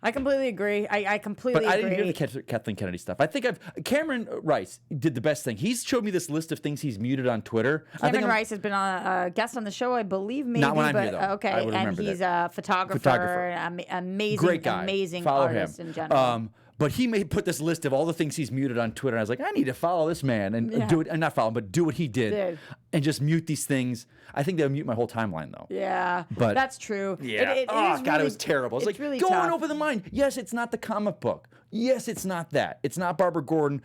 [SPEAKER 3] I completely agree. I completely
[SPEAKER 4] But I
[SPEAKER 3] agree.
[SPEAKER 4] didn't hear the Kathleen Kennedy stuff. I think Cameron Rice did the best thing. He's showed me this list of things he's muted on Twitter.
[SPEAKER 3] Cameron Rice has been a guest on the show, I believe, maybe.
[SPEAKER 4] Not when I'm
[SPEAKER 3] but,
[SPEAKER 4] here, though.
[SPEAKER 3] Okay,
[SPEAKER 4] I would
[SPEAKER 3] and
[SPEAKER 4] remember
[SPEAKER 3] he's
[SPEAKER 4] that.
[SPEAKER 3] a photographer. Amazing,
[SPEAKER 4] Great guy.
[SPEAKER 3] amazing
[SPEAKER 4] Follow
[SPEAKER 3] artist
[SPEAKER 4] him.
[SPEAKER 3] in general.
[SPEAKER 4] But he may put this list of all the things he's muted on Twitter. And I was like, I need to follow this man and do it, and not follow him, but do what he did, and just mute these things. I think they'll mute my whole timeline though.
[SPEAKER 3] Yeah,
[SPEAKER 4] but
[SPEAKER 3] that's true.
[SPEAKER 4] Yeah.
[SPEAKER 3] It
[SPEAKER 4] oh
[SPEAKER 3] is
[SPEAKER 4] God,
[SPEAKER 3] really,
[SPEAKER 4] it was terrible. It's like
[SPEAKER 3] really
[SPEAKER 4] go
[SPEAKER 3] tough.
[SPEAKER 4] and open the mind. Yes, it's not the comic book. Yes, it's not that. It's not Barbara Gordon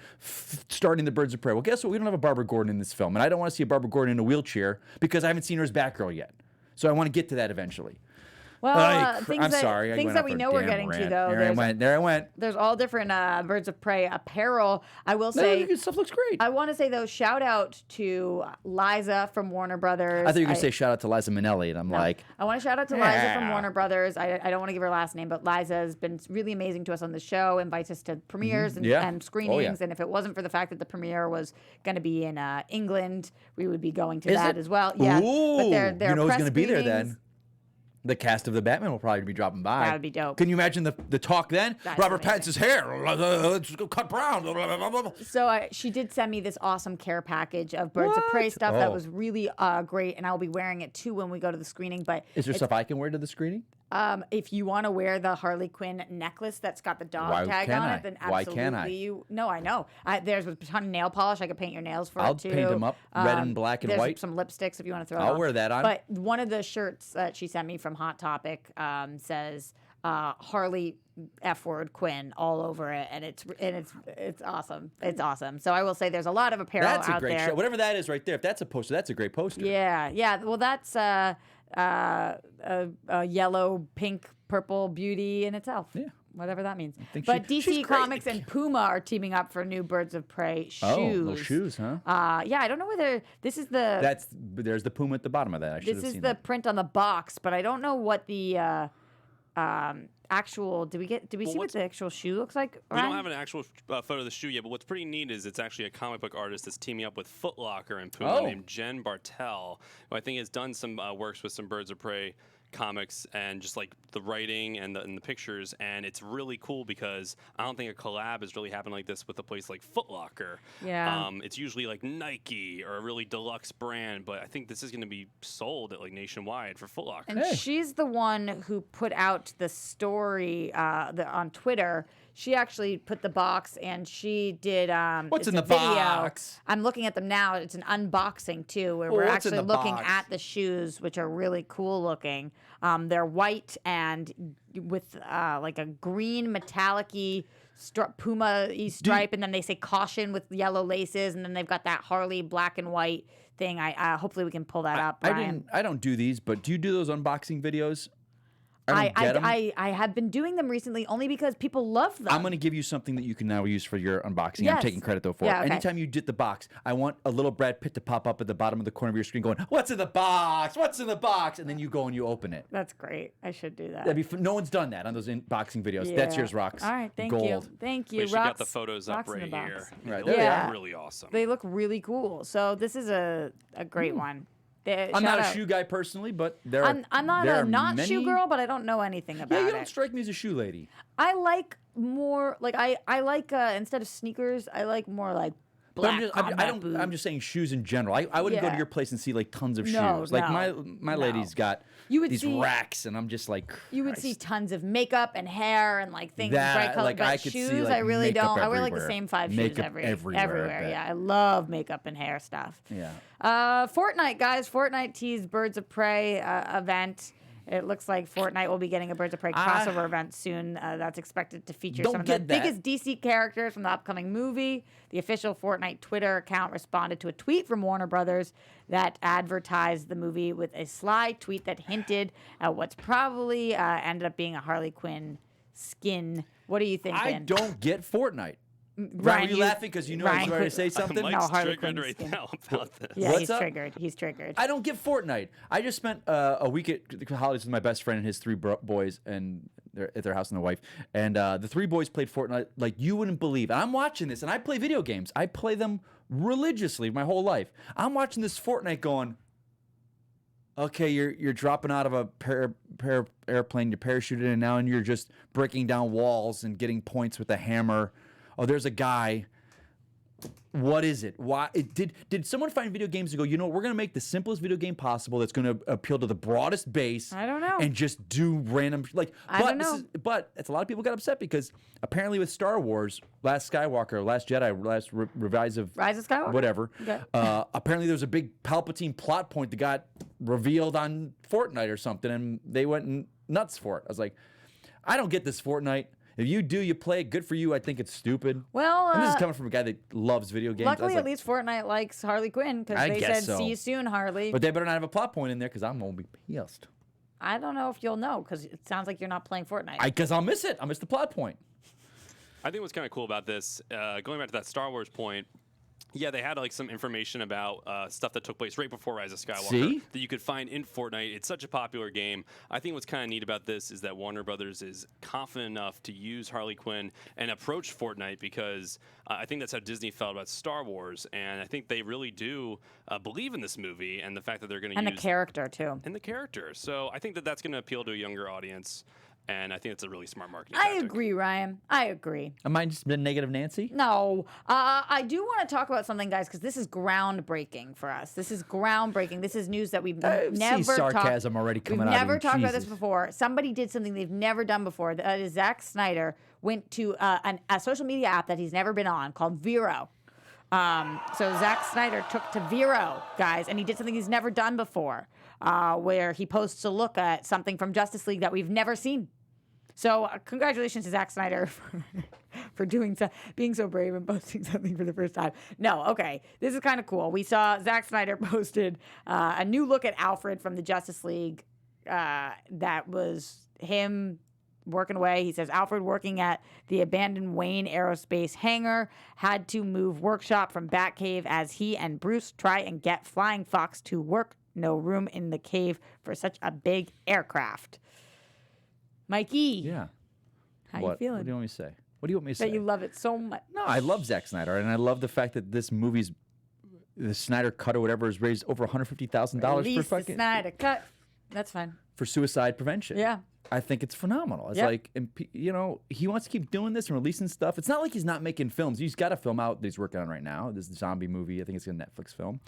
[SPEAKER 4] starting the Birds of Prey. Well, guess what? We don't have a Barbara Gordon in this film, and I don't want to see a Barbara Gordon in a wheelchair because I haven't seen her as Batgirl yet. So I want to get to that eventually.
[SPEAKER 3] Well, things
[SPEAKER 4] I'm sorry. I
[SPEAKER 3] things
[SPEAKER 4] went
[SPEAKER 3] that
[SPEAKER 4] off
[SPEAKER 3] we
[SPEAKER 4] a
[SPEAKER 3] know we're
[SPEAKER 4] damn
[SPEAKER 3] getting to
[SPEAKER 4] rant.
[SPEAKER 3] though.
[SPEAKER 4] There I went.
[SPEAKER 3] There's all different Birds of Prey apparel. I will
[SPEAKER 4] No,
[SPEAKER 3] say.
[SPEAKER 4] this stuff looks great.
[SPEAKER 3] I want to say though, shout out to Liza from Warner Brothers.
[SPEAKER 4] I thought you were going to say shout out to Liza Minnelli, and I'm like,
[SPEAKER 3] I want to shout out to Liza from
[SPEAKER 4] Yeah.
[SPEAKER 3] Warner Brothers. I don't want to give her last name, but Liza has been really amazing to us on the show, invites us to premieres
[SPEAKER 4] Mm-hmm. Yeah.
[SPEAKER 3] and
[SPEAKER 4] Oh,
[SPEAKER 3] screenings.
[SPEAKER 4] yeah.
[SPEAKER 3] And if it wasn't for the fact that the premiere was going to be in England, we would be going to
[SPEAKER 4] Is
[SPEAKER 3] that
[SPEAKER 4] it?
[SPEAKER 3] as well. Yeah,
[SPEAKER 4] Ooh,
[SPEAKER 3] but there
[SPEAKER 4] you know who's
[SPEAKER 3] press
[SPEAKER 4] going to be there
[SPEAKER 3] screenings.
[SPEAKER 4] then? The cast of the Batman will probably be dropping by.
[SPEAKER 3] That would be dope.
[SPEAKER 4] Can you imagine the talk then?
[SPEAKER 3] That's
[SPEAKER 4] Robert
[SPEAKER 3] amazing.
[SPEAKER 4] Pattinson's hair. Let's go cut brown.
[SPEAKER 3] So she did send me this awesome care package of Birds of Prey
[SPEAKER 4] What?
[SPEAKER 3] stuff that
[SPEAKER 4] Oh.
[SPEAKER 3] was really great, and I'll be wearing it too when we go to the screening. But
[SPEAKER 4] Is there stuff I can wear to the screening?
[SPEAKER 3] if you want to wear the Harley Quinn necklace that's got the dog
[SPEAKER 4] Why
[SPEAKER 3] tag
[SPEAKER 4] can't
[SPEAKER 3] on
[SPEAKER 4] I?
[SPEAKER 3] it, then
[SPEAKER 4] Why
[SPEAKER 3] absolutely
[SPEAKER 4] can't I?
[SPEAKER 3] you. No, I know. There's a ton of nail polish. I could paint your nails for
[SPEAKER 4] I'll
[SPEAKER 3] it too.
[SPEAKER 4] paint 'em up, red and black and
[SPEAKER 3] there's
[SPEAKER 4] white.
[SPEAKER 3] Some lipsticks if you want to throw.
[SPEAKER 4] I'll
[SPEAKER 3] it on.
[SPEAKER 4] wear that on.
[SPEAKER 3] But one of the shirts that she sent me from Hot Topic says Harley F word Quinn all over it, and it's awesome. It's awesome. So I will say there's a lot of apparel
[SPEAKER 4] That's a
[SPEAKER 3] out
[SPEAKER 4] great
[SPEAKER 3] there.
[SPEAKER 4] show. Whatever that is right there. If that's a poster, that's a great poster.
[SPEAKER 3] Yeah, yeah. Well, that's a yellow, pink, purple beauty in itself.
[SPEAKER 4] Yeah.
[SPEAKER 3] Whatever that means.
[SPEAKER 4] think
[SPEAKER 3] But
[SPEAKER 4] she's
[SPEAKER 3] DC
[SPEAKER 4] great.
[SPEAKER 3] Comics and Puma are teaming up for new Birds of Prey shoes.
[SPEAKER 4] Oh, little shoes, huh?
[SPEAKER 3] Yeah, I don't know whether this is the
[SPEAKER 4] There's the Puma at the bottom of that. I should
[SPEAKER 3] this
[SPEAKER 4] have
[SPEAKER 3] is
[SPEAKER 4] seen
[SPEAKER 3] the
[SPEAKER 4] that.
[SPEAKER 3] print on the box, but I don't know what the actual. Did we see what
[SPEAKER 5] what's-
[SPEAKER 3] the actual shoe looks like?
[SPEAKER 5] We don't
[SPEAKER 3] Ryan?
[SPEAKER 5] have an actual photo of the shoe yet, but what's pretty neat is it's actually a comic book artist that's teaming up with Foot Locker and Puma
[SPEAKER 4] Oh.
[SPEAKER 5] named Jen Bartel, who I think has done some works with some Birds of Prey comics and just like the writing and the pictures, and it's really cool because I don't think a collab has really happened like this with a place like Foot Locker.
[SPEAKER 3] Yeah.
[SPEAKER 5] It's usually like Nike or a really deluxe brand, but I think this is going to be sold at like nationwide for Foot Locker.
[SPEAKER 3] And she's the one who put out the story on Twitter. She actually put the box, and she did.
[SPEAKER 4] What's in
[SPEAKER 3] a
[SPEAKER 4] the
[SPEAKER 3] video.
[SPEAKER 4] box?
[SPEAKER 3] I'm looking at them now. It's an unboxing too, where
[SPEAKER 4] Well,
[SPEAKER 3] we're
[SPEAKER 4] what's in
[SPEAKER 3] actually
[SPEAKER 4] the
[SPEAKER 3] looking
[SPEAKER 4] box?
[SPEAKER 3] at the shoes, which are really cool looking. They're white and with like a green metallic-y Puma-y stripe, and then they say caution with yellow laces, and then they've got that Harley black and white thing. I hopefully we can pull that up. Brian.
[SPEAKER 4] I don't do these, but do you do those unboxing videos? I don't get 'em.
[SPEAKER 3] I have been doing them recently only because people love them.
[SPEAKER 4] I'm going to give you something that you can now use for your unboxing.
[SPEAKER 3] Yes.
[SPEAKER 4] I'm taking credit, though, for
[SPEAKER 3] Yeah,
[SPEAKER 4] it.
[SPEAKER 3] okay.
[SPEAKER 4] Anytime you did the box, I want a little Brad Pitt to pop up at the bottom of the corner of your screen going, what's in the box? What's in the box? And then you go and you open it.
[SPEAKER 3] That's great. I should do that.
[SPEAKER 4] That'd be no one's done that on those unboxing videos. That's
[SPEAKER 3] Yeah.
[SPEAKER 4] yours, Rox.
[SPEAKER 3] All right, thank
[SPEAKER 4] Gold.
[SPEAKER 3] you. Thank you.
[SPEAKER 5] Wait, she got the
[SPEAKER 3] Rocks-
[SPEAKER 5] photos up
[SPEAKER 3] Rocks in
[SPEAKER 5] right
[SPEAKER 3] the
[SPEAKER 5] here.
[SPEAKER 3] box.
[SPEAKER 4] Right,
[SPEAKER 5] They
[SPEAKER 4] there
[SPEAKER 5] look
[SPEAKER 4] they
[SPEAKER 3] are.
[SPEAKER 5] really awesome.
[SPEAKER 3] They look really cool. So this is a great one.
[SPEAKER 4] I'm not a shoe guy personally, but there are
[SPEAKER 3] I'm not
[SPEAKER 4] there
[SPEAKER 3] a
[SPEAKER 4] are
[SPEAKER 3] not
[SPEAKER 4] many...
[SPEAKER 3] shoe girl, but I don't know anything about
[SPEAKER 4] Yeah, you
[SPEAKER 3] it.
[SPEAKER 4] don't strike me as a shoe lady.
[SPEAKER 3] I like more like I like instead of sneakers, I like more like
[SPEAKER 4] But
[SPEAKER 3] black
[SPEAKER 4] I'm just,
[SPEAKER 3] combat boots.
[SPEAKER 4] I'm just saying shoes in general. I wouldn't go to
[SPEAKER 3] Yeah.
[SPEAKER 4] your place and see like tons of
[SPEAKER 3] No,
[SPEAKER 4] shoes. Like
[SPEAKER 3] no,
[SPEAKER 4] my
[SPEAKER 3] no.
[SPEAKER 4] lady's got
[SPEAKER 3] You would
[SPEAKER 4] these
[SPEAKER 3] see-
[SPEAKER 4] racks, and I'm just like,
[SPEAKER 3] You would see
[SPEAKER 4] Christ.
[SPEAKER 3] tons of makeup and hair and like things
[SPEAKER 4] That,
[SPEAKER 3] bright color,
[SPEAKER 4] like,
[SPEAKER 3] but
[SPEAKER 4] I could see,
[SPEAKER 3] shoes
[SPEAKER 4] like,
[SPEAKER 3] I really
[SPEAKER 4] makeup
[SPEAKER 3] don't. I wear like the
[SPEAKER 4] everywhere.
[SPEAKER 3] same 5
[SPEAKER 4] Makeup
[SPEAKER 3] shoes
[SPEAKER 4] everywhere, I bet.
[SPEAKER 3] Yeah, I love makeup and hair stuff.
[SPEAKER 4] Yeah.
[SPEAKER 3] Fortnite, guys. Fortnite teased Birds of Prey event. It looks like Fortnite will be getting a Birds of Prey crossover event soon. That's expected to feature
[SPEAKER 4] Don't
[SPEAKER 3] some of the
[SPEAKER 4] get that.
[SPEAKER 3] biggest DC characters from the upcoming movie. The official Fortnite Twitter account responded to a tweet from Warner Brothers that advertised the movie with a sly tweet that hinted at what's probably ended up being a Harley Quinn skin. What are you thinking?
[SPEAKER 4] I don't get Fortnite.
[SPEAKER 3] Ryan,
[SPEAKER 4] Ryan, were you laughing because you knew I was
[SPEAKER 3] Ryan
[SPEAKER 4] ready to
[SPEAKER 3] could-
[SPEAKER 4] say something?
[SPEAKER 5] Mike's
[SPEAKER 3] Harley
[SPEAKER 5] triggered
[SPEAKER 3] Quinn
[SPEAKER 5] right
[SPEAKER 3] skin.
[SPEAKER 5] now about this.
[SPEAKER 3] Yeah,
[SPEAKER 4] What's
[SPEAKER 3] he's
[SPEAKER 4] up?
[SPEAKER 3] triggered. He's triggered.
[SPEAKER 4] I don't get Fortnite. I just spent a week at the holidays with my best friend and his 3 boys, and they're at their house and their wife. And the 3 boys played Fortnite like you wouldn't believe. And I'm watching this, and I play video games. I play them religiously my whole life. I'm watching this Fortnite going, okay, you're dropping out of a airplane, you parachuted in now, and you're just breaking down walls and getting points with a hammer. Oh, there's a guy. What is it? Why did someone find video games and go, you know what, we're going to make the simplest video game possible that's going to appeal to the broadest base?
[SPEAKER 3] I don't know.
[SPEAKER 4] And just do random
[SPEAKER 3] I don't know.
[SPEAKER 4] But it's a lot of people got upset because apparently with Star Wars, Last Skywalker, Last Jedi, Rise of
[SPEAKER 3] Skywalker?
[SPEAKER 4] whatever.
[SPEAKER 3] Okay.
[SPEAKER 4] Apparently there was a big Palpatine plot point that got revealed on Fortnite or something, and they went nuts for it. I was like, I don't get this Fortnite. If you do, you play it. Good for you. I think it's stupid.
[SPEAKER 3] Well,
[SPEAKER 4] and this is coming from a guy that loves video games. I was
[SPEAKER 3] luckily,
[SPEAKER 4] like,
[SPEAKER 3] at least Fortnite likes Harley Quinn because
[SPEAKER 4] I
[SPEAKER 3] they
[SPEAKER 4] guess
[SPEAKER 3] said,
[SPEAKER 4] so.
[SPEAKER 3] "See you soon, Harley."
[SPEAKER 4] But they better not have a plot point in there because I'm gonna be pissed.
[SPEAKER 3] I don't know if you'll know because it sounds like you're not playing Fortnite.
[SPEAKER 4] Because I'll miss it. I'll miss the plot point.
[SPEAKER 5] I think what's kind of cool about this, going back to that Star Wars point, yeah, they had like some information about stuff that took place right before Rise of Skywalker
[SPEAKER 4] See?
[SPEAKER 5] that you could find in Fortnite. It's such a popular game. I think what's kind of neat about this is that Warner Brothers is confident enough to use Harley Quinn and approach Fortnite because I think that's how Disney felt about Star Wars, and I think they really do believe in this movie and the fact that they're going to use
[SPEAKER 3] and the character too.
[SPEAKER 5] and the character. So I think that that's going to appeal to a younger audience, and I think it's a really smart marketing.
[SPEAKER 3] I
[SPEAKER 5] tactic.
[SPEAKER 3] agree, Ryan. I agree.
[SPEAKER 4] Am I just been negative Nancy?
[SPEAKER 3] No, I do want to talk about something, guys, because this is groundbreaking for us. This is groundbreaking. This is news that we've
[SPEAKER 4] I see
[SPEAKER 3] never
[SPEAKER 4] sarcasm
[SPEAKER 3] talked.
[SPEAKER 4] already coming
[SPEAKER 3] we've
[SPEAKER 4] out of
[SPEAKER 3] never
[SPEAKER 4] you.
[SPEAKER 3] talked about this
[SPEAKER 4] Jesus.
[SPEAKER 3] before. Somebody did something they've never done before. That is Zack Snyder went to a social media app that he's never been on called Vero. So Zack Snyder took to Vero, guys, and he did something he's never done before, where he posts a look at something from Justice League that we've never seen. So congratulations to Zack Snyder for being so brave and posting something for the first time. No, okay, this is kind of cool. We saw Zack Snyder posted a new look at Alfred from the Justice League. That was him working away. He says Alfred working at the abandoned Wayne Aerospace hangar had to move workshop from Batcave as he and Bruce try and get Flying Fox to work. No room in the cave for such a big aircraft. Mikey,
[SPEAKER 4] Yeah.
[SPEAKER 3] how
[SPEAKER 4] What?
[SPEAKER 3] you feeling?
[SPEAKER 4] What do you want me to say? What do you want me to say?
[SPEAKER 3] That you love it so much.
[SPEAKER 4] No, I love Zack Snyder, and I love the fact that this movie's the Snyder Cut or whatever has raised over $150,000 for
[SPEAKER 3] Release the
[SPEAKER 4] fucking.
[SPEAKER 3] Snyder cut. That's fine.
[SPEAKER 4] for suicide prevention.
[SPEAKER 3] Yeah.
[SPEAKER 4] I think it's phenomenal. It's
[SPEAKER 3] Yep.
[SPEAKER 4] like, and, you know, he wants to keep doing this and releasing stuff. It's not like he's not making films. He's got a film out that he's working on right now. This zombie movie. I think it's a Netflix film.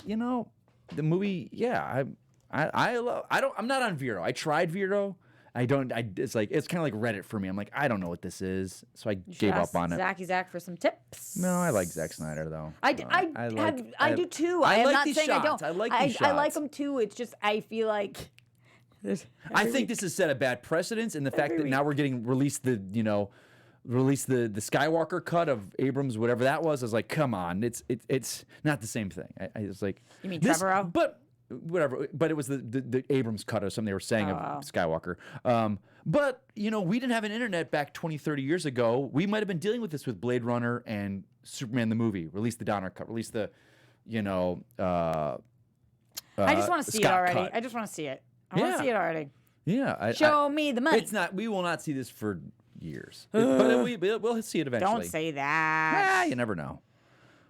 [SPEAKER 4] You know, the movie. Yeah, I'm not on Vero. I tried Vero. It's kind of like Reddit for me. I'm like, I don't know what this is, so I gave up on it.
[SPEAKER 3] Zach for some tips.
[SPEAKER 4] No, I like Zack Snyder though.
[SPEAKER 3] I do too. I am
[SPEAKER 4] like
[SPEAKER 3] not
[SPEAKER 4] these
[SPEAKER 3] saying I
[SPEAKER 4] shots.
[SPEAKER 3] don't.
[SPEAKER 4] I like these
[SPEAKER 3] I like
[SPEAKER 4] shots.
[SPEAKER 3] them too. It's just I feel like
[SPEAKER 4] I think this has set a bad precedence in the fact that now we're getting released the Skywalker cut of Abrams, whatever that was. I was like, come on, it's not the same thing. I was like,
[SPEAKER 3] You mean Trevorrow?
[SPEAKER 4] But whatever. But it was the Abrams cut or something they were saying of Skywalker. But you know, we didn't have an internet back 20, 30 years ago. We might have been dealing with this with Blade Runner and Superman the movie. Release the Donner cut. Release the, you know.
[SPEAKER 3] I just want to see it
[SPEAKER 4] Scott
[SPEAKER 3] already.
[SPEAKER 4] cut.
[SPEAKER 3] I just want to see it. I want to see it already.
[SPEAKER 4] Yeah.
[SPEAKER 3] Show me the money.
[SPEAKER 4] It's not. We will not see this for years, but we'll see it eventually.
[SPEAKER 3] Don't say that.
[SPEAKER 4] Yeah, you never know.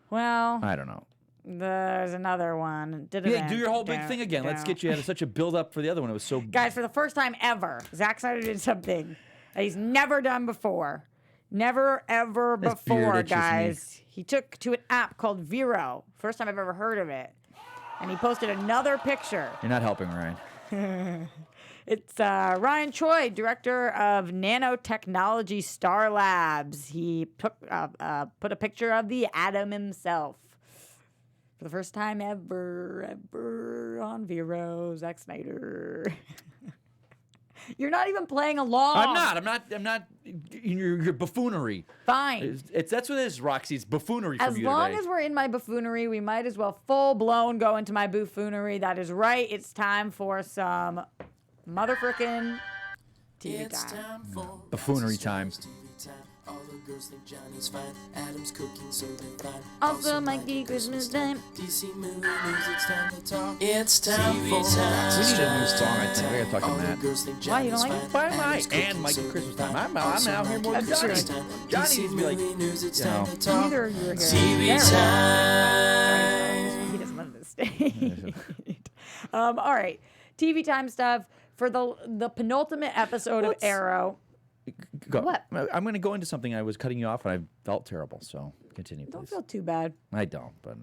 [SPEAKER 3] Well,
[SPEAKER 4] I don't know.
[SPEAKER 3] there's another one.
[SPEAKER 4] Yeah, do your whole big thing again. Let's get you. Had such a build up for the other one. It was so.
[SPEAKER 3] Guys, for the first time ever, Zack Snyder did something that he's never done before. Never, ever
[SPEAKER 4] This beard
[SPEAKER 3] before,
[SPEAKER 4] itches me.
[SPEAKER 3] guys. He took to an app called Vero. First time I've ever heard of it. And he posted another picture.
[SPEAKER 4] You're not helping, Ryan.
[SPEAKER 3] It's Ryan Choi, director of nanotechnology Star Labs. He put a picture of the Atom himself. For the first time ever on Vero, Zack Snyder. You're not even playing along.
[SPEAKER 4] I'm not. Your buffoonery.
[SPEAKER 3] Fine.
[SPEAKER 4] That's what it is, Roxy. It's buffoonery from
[SPEAKER 3] As
[SPEAKER 4] you
[SPEAKER 3] long
[SPEAKER 4] today.
[SPEAKER 3] as we're in my buffoonery, we might as well full-blown go into my buffoonery. That is right. It's time for some motherfrickin' TV time.
[SPEAKER 4] Buffoonery time.
[SPEAKER 2] All the girls think Johnny's fine. Adam's cooking, so they're fine.
[SPEAKER 3] Also, Mikey, Christmas time.
[SPEAKER 2] DC movie news, it's time to talk. It's time for
[SPEAKER 4] We need a new song, I think. We gotta talk to
[SPEAKER 2] All the
[SPEAKER 4] Matt.
[SPEAKER 2] girls think
[SPEAKER 3] Why, you don't
[SPEAKER 2] Johnny's
[SPEAKER 3] like it?
[SPEAKER 2] fine.
[SPEAKER 4] Why am I
[SPEAKER 2] Adam's cooking,
[SPEAKER 4] and Mikey
[SPEAKER 2] so
[SPEAKER 4] Christmas
[SPEAKER 2] they're
[SPEAKER 4] time?
[SPEAKER 2] fine.
[SPEAKER 4] I'm out
[SPEAKER 2] Also,
[SPEAKER 4] here more than
[SPEAKER 2] Mikey
[SPEAKER 4] Johnny.
[SPEAKER 2] Christmas time.
[SPEAKER 4] Johnny
[SPEAKER 2] DC
[SPEAKER 4] needs to be like,
[SPEAKER 2] movie news, it's
[SPEAKER 4] you
[SPEAKER 2] time
[SPEAKER 4] know.
[SPEAKER 2] to talk.
[SPEAKER 3] Neither of you are here.
[SPEAKER 2] TV
[SPEAKER 3] There.
[SPEAKER 2] time.
[SPEAKER 3] He doesn't live in the state. All right. TV time stuff. For the penultimate episode of Arrow.
[SPEAKER 4] Go.
[SPEAKER 3] What?
[SPEAKER 4] I'm going to go into something. I was cutting you off and I felt terrible. So continue, please.
[SPEAKER 3] Don't feel too bad.
[SPEAKER 4] I don't, but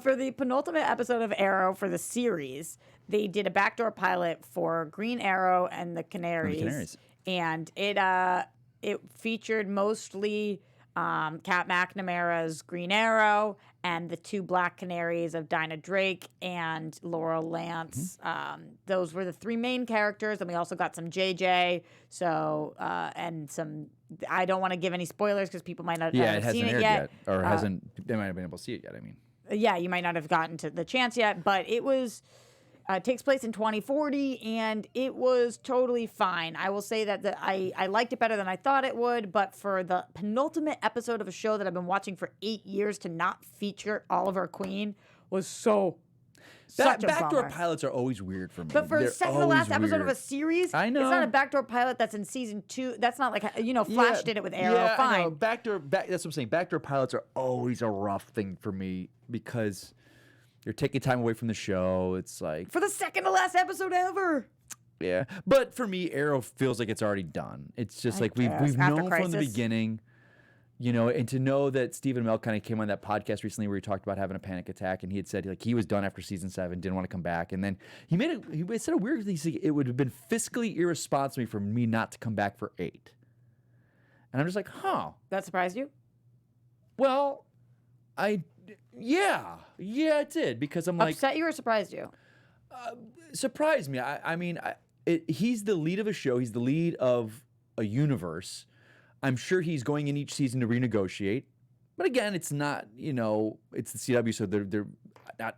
[SPEAKER 3] For the penultimate episode of Arrow for the series, they did a backdoor pilot for Green Arrow and the Canaries. And it featured mostly Kat McNamara's Green Arrow and the two Black Canaries of Dinah Drake and Laurel Lance. Those were the three main characters, and we also got some JJ. So and some. I don't want to give any spoilers because people might not
[SPEAKER 4] it
[SPEAKER 3] have
[SPEAKER 4] hasn't
[SPEAKER 3] seen it
[SPEAKER 4] aired
[SPEAKER 3] yet.
[SPEAKER 4] or hasn't. They might have been able to see it yet. I mean,
[SPEAKER 3] Yeah, you might not have gotten to the chance yet, but it was. Takes place in 2040, and it was totally fine. I will say that I liked it better than I thought it would, but for the penultimate episode of a show that I've been watching for 8 years to not feature Oliver Queen was such a
[SPEAKER 4] backdoor
[SPEAKER 3] bummer.
[SPEAKER 4] pilots are always weird for me.
[SPEAKER 3] But for
[SPEAKER 4] They're
[SPEAKER 3] the second to last
[SPEAKER 4] always
[SPEAKER 3] episode of a
[SPEAKER 4] weird.
[SPEAKER 3] series,
[SPEAKER 4] I know.
[SPEAKER 3] it's not a backdoor pilot that's in season 2. That's not like, Flash did it with Arrow.
[SPEAKER 4] Yeah, I know.
[SPEAKER 3] Fine.
[SPEAKER 4] That's what I'm saying. Backdoor pilots are always a rough thing for me because you're taking time away from the show. It's like
[SPEAKER 3] For the second to last episode ever.
[SPEAKER 4] yeah. But for me, Arrow feels like it's already done. It's just like we've
[SPEAKER 3] guess. After
[SPEAKER 4] known from the
[SPEAKER 3] Crisis.
[SPEAKER 4] beginning, and to know that Stephen Amell kind of came on that podcast recently where he talked about having a panic attack, and he had said like he was done after season 7, didn't want to come back, and then he said a weird thing. He said it would have been fiscally irresponsible for me not to come back for 8. And I'm just like, huh.
[SPEAKER 3] That surprised you?
[SPEAKER 4] Well, yeah, it did because I'm like
[SPEAKER 3] Upset you or surprised you?
[SPEAKER 4] surprised me. I mean, he's the lead of a show. He's the lead of a universe. I'm sure he's going in each season to renegotiate. But again, it's not, it's the CW, so they're not.